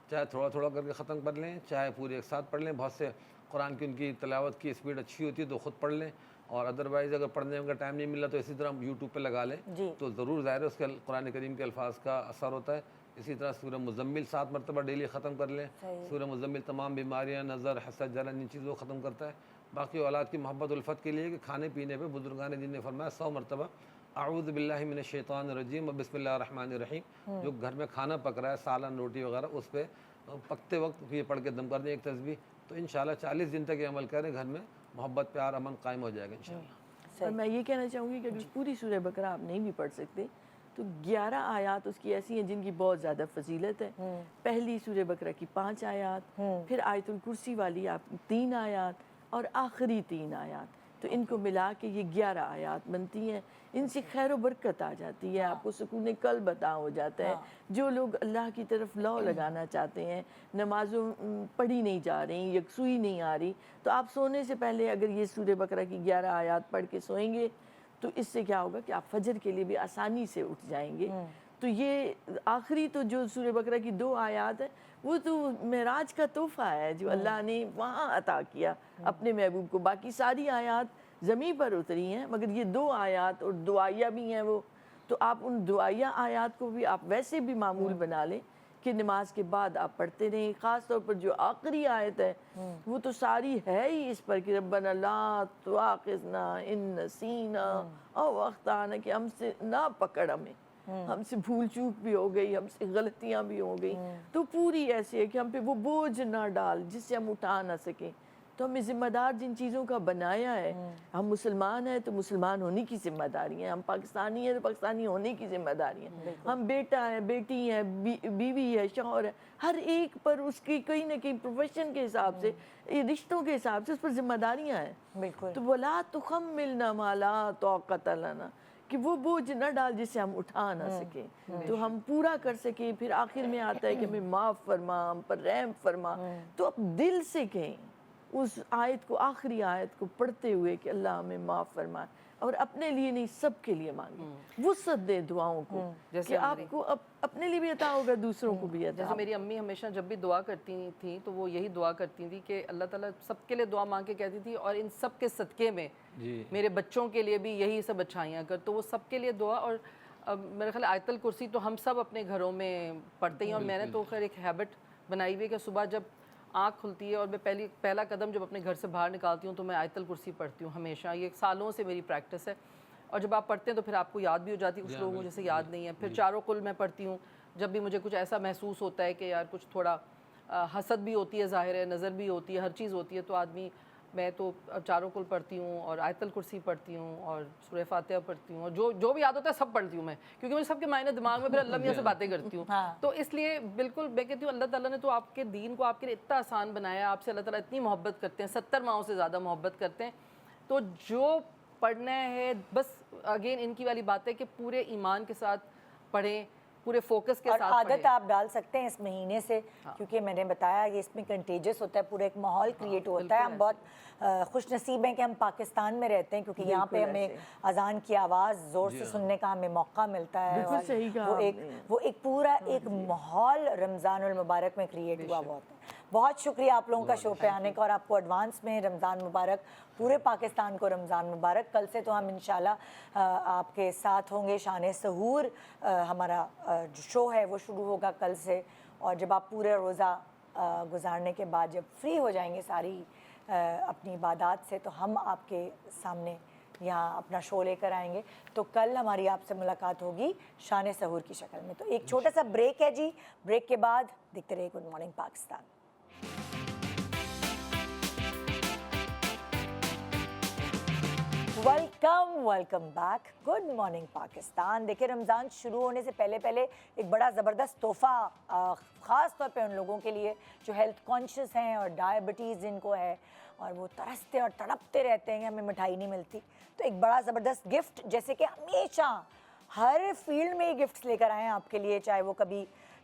چاہے تھوڑا تھوڑا کر کے ختم کر لیں, چاہے پورے ایک ساتھ پڑھ لیں. بہت سے قرآن کی ان کی تلاوت کی اسپیڈ اچھی ہوتی ہے تو خود پڑھ لیں, اور ادروائز اگر پڑھنے کا ٹائم نہیں ملا تو اسی طرح یوٹیوب پہ لگا لیں تو ضرور ظاہر ہے اس کے قرآن کریم کے الفاظ کا اثر ہوتا ہے. اسی طرح سورہ مزمل 7 مرتبہ ڈیلی ختم کر لیں. سورہ مزمل تمام بیماریاں, نظر, حسد, جلن, ان چیزوں کو ختم کرتا ہے. باقی اولاد کی محبت الفت کے لیے کہ کھانے پینے پہ بزرگان دین نے فرمایا 100 مرتبہ اعوذ باللہ من الشیطان الرجیم و بسم اللہ الرحمن الرحیم. جو گھر میں کھانا پک رہا ہے, سالن, روٹی وغیرہ, اس پہ پکتے وقت یہ پڑھ کے دم کر دیں ایک تسبیح, تو انشاءاللہ 40 دن تک یہ عمل کریں, گھر میں محبت, پیار, امن قائم ہو جائے گا انشاءاللہ. اور میں یہ کہنا چاہوں گی کہ اگر پوری سورہ بقرہ آپ نہیں بھی پڑھ سکتے تو 11 آیات اس کی ایسی ہیں جن کی بہت زیادہ فضیلت ہے. پہلی سورہ بقرہ کی 5 آیات, پھر آیت الکرسی والی آپ 3 آیات, اور آخری 3 آیات, تو ان کو ملا کے یہ 11 آیات بنتی ہیں. ان سے خیر و برکت آ جاتی ہے, آپ کو سکون قلب عطا ہو جاتا ہے. جو لوگ اللہ کی طرف لو لگانا چاہتے ہیں, نمازوں پڑھی نہیں جا رہی, یکسوئی نہیں آ رہی, تو آپ سونے سے پہلے اگر یہ سورہ بقرہ کی 11 آیات پڑھ کے سوئیں گے تو اس سے کیا ہوگا کہ آپ فجر کے لیے بھی آسانی سے اٹھ جائیں گے. تو یہ آخری تو جو سورہ بقرہ کی 2 آیات ہیں وہ تو معراج کا تحفہ ہے جو اللہ نے وہاں عطا کیا اپنے محبوب کو. باقی ساری آیات زمین پر اتری ہیں, مگر یہ 2 آیات اور دعائیہ بھی ہیں وہ, تو آپ ان دعائیہ آیات کو بھی آپ ویسے بھی معمول بنا لیں کہ نماز کے بعد آپ پڑھتے رہیں. خاص طور پر جو آخری آیت ہے وہ تو ساری ہے ہی اس پر کہ ربنا لا تؤاخذنا ان نسینا او اخطانا, کہ ہم سے نہ پکڑ, ہم سے بھول چوک بھی ہو گئی, ہم سے غلطیاں بھی ہو گئی, تو پوری ایسی ہے کہ ہم پہ وہ بوجھ نہ ڈال جس سے ہم اٹھا نہ سکیں. تو ہمیں ذمہ دار جن چیزوں کا بنایا ہے, ہم مسلمان ہیں تو مسلمان ہونے کی ذمہ داری ہے, ہم پاکستانی ہیں تو پاکستانی ہونے کی ذمہ داری ہے, ہم بیٹا ہے, بیٹی ہے, بیوی ہے, شوہر ہے, ہر ایک پر اس کی کہیں نہ کہیں پروفیشن کے حساب سے, رشتوں کے حساب سے اس پر ذمہ داریاں ہیں. بالکل. تو وَلَا تُحَمِّلْنَا مَا لَا طَاقَةَ لَنَا, کہ وہ بوجھ نہ ڈال جس سے ہم اٹھا نہ سکیں, تو ہم پورا کر سکیں. پھر آخر میں آتا ہے کہ ہمیں معاف فرما, ہم پر رحم فرما. تو اب دل سے کہیں اس آیت کو, آخری آیت کو پڑھتے ہوئے کہ اللہ ہمیں معاف فرمائے, اور اپنے لیے نہیں سب کے لیے مانگیں, وسعت دے دعاؤں کو, کہ آپ کو اپنے لیے بھی عطا ہوگا, دوسروں کو بھی عطا. جیسے میری امی ہمیشہ جب بھی دعا کرتی تھیں تو وہ یہی دعا کرتی تھیں کہ اللہ تعالیٰ سب کے لیے دعا مانگ کے کہتی تھی, اور ان سب کے صدقے میں میرے بچوں کے لیے بھی یہی سب اچھائیاں کر. تو وہ سب کے لیے دعا, اور میرے خیال آیت الکرسی تو ہم سب اپنے گھروں میں پڑھتے ہیں, اور میں نے تو خیر ایک ہیبٹ بنائی ہوئی ہے کہ صبح جب آنکھ کھلتی ہے اور میں پہلا قدم جب اپنے گھر سے باہر نکالتی ہوں تو میں آیت الکرسی پڑھتی ہوں ہمیشہ. یہ سالوں سے میری پریکٹس ہے, اور جب آپ پڑھتے ہیں تو پھر آپ کو یاد بھی ہو جاتی ہے. کچھ لوگوں جیسے یاد نہیں ہے. پھر 4 قل میں پڑھتی ہوں جب بھی مجھے کچھ ایسا محسوس ہوتا ہے کہ یار کچھ تھوڑا حسد بھی ہوتی ہے, ظاہر ہے, نظر بھی ہوتی ہے, ہر چیز ہوتی ہے, تو آدمی, میں تو 4 قل پڑھتی ہوں اور آیت الکرسی پڑھتی ہوں اور سورہ فاتحہ پڑھتی ہوں, اور جو بھی یاد ہوتا ہے سب پڑھتی ہوں میں, کیونکہ مجھے سب کے معنی دماغ میں, پھر اللہ میاں سے باتیں کرتی ہوں. تو اس لیے بالکل میں کہتی ہوں اللہ تعالیٰ نے تو آپ کے دین کو آپ کے لیے اتنا آسان بنایا, آپ سے اللہ تعالیٰ اتنی محبت کرتے ہیں, 70 ماؤں سے زیادہ محبت کرتے ہیں. تو جو پڑھنا ہے, بس اگین ان کی والی بات ہے کہ پورے ایمان کے ساتھ پڑھیں, پورے فوکس کے ساتھ اور عادت آپ ڈال سکتے ہیں اس مہینے سے, کیونکہ میں نے بتایا کہ اس میں کنٹیجس ہوتا ہے, پورا ایک ماحول کریٹ ہوتا ہے. ہم بہت خوش نصیب ہیں کہ ہم پاکستان میں رہتے ہیں, کیونکہ یہاں پہ ہمیں اذان کی آواز زور سے سننے کا ہمیں موقع ملتا ہے. وہ ایک پورا ایک ماحول رمضان المبارک میں کریٹ ہوا ہوتا ہے. بہت شکریہ آپ لوگوں کا شو پہ آنے کا, اور آپ کو ایڈوانس میں رمضان مبارک, پورے پاکستان کو رمضان مبارک. کل سے تو ہم انشاءاللہ آپ کے ساتھ ہوں گے. شان سحور ہمارا جو شو ہے وہ شروع ہوگا کل سے, اور جب آپ پورے روزہ گزارنے کے بعد جب فری ہو جائیں گے ساری اپنی عبادات سے, تو ہم آپ کے سامنے یہاں اپنا شو لے کر آئیں گے. تو کل ہماری آپ سے ملاقات ہوگی شان سحور کی شکل میں. تو ایک چھوٹا سا بریک ہے جی, بریک کے بعد دیکھتے رہیے good morning Pakistan. Welcome back, good morning Pakistan. دیکھیں رمضان شروع ہونے سے پہلے ایک بڑا زبردست تحفہ خاص طور پہ ان لوگوں کے لیے جو ہیلتھ کانشیس ہیں اور ڈائبٹیز جن کو ہے, اور وہ ترستے اور تڑپتے رہتے ہیں کہ ہمیں مٹھائی نہیں ملتی. تو ایک بڑا زبردست گفٹ, جیسے کہ ہمیشہ ہر فیلڈ میں گفٹس لے کر آئے ہیں آپ کے لیے, چاہے وہ کبھی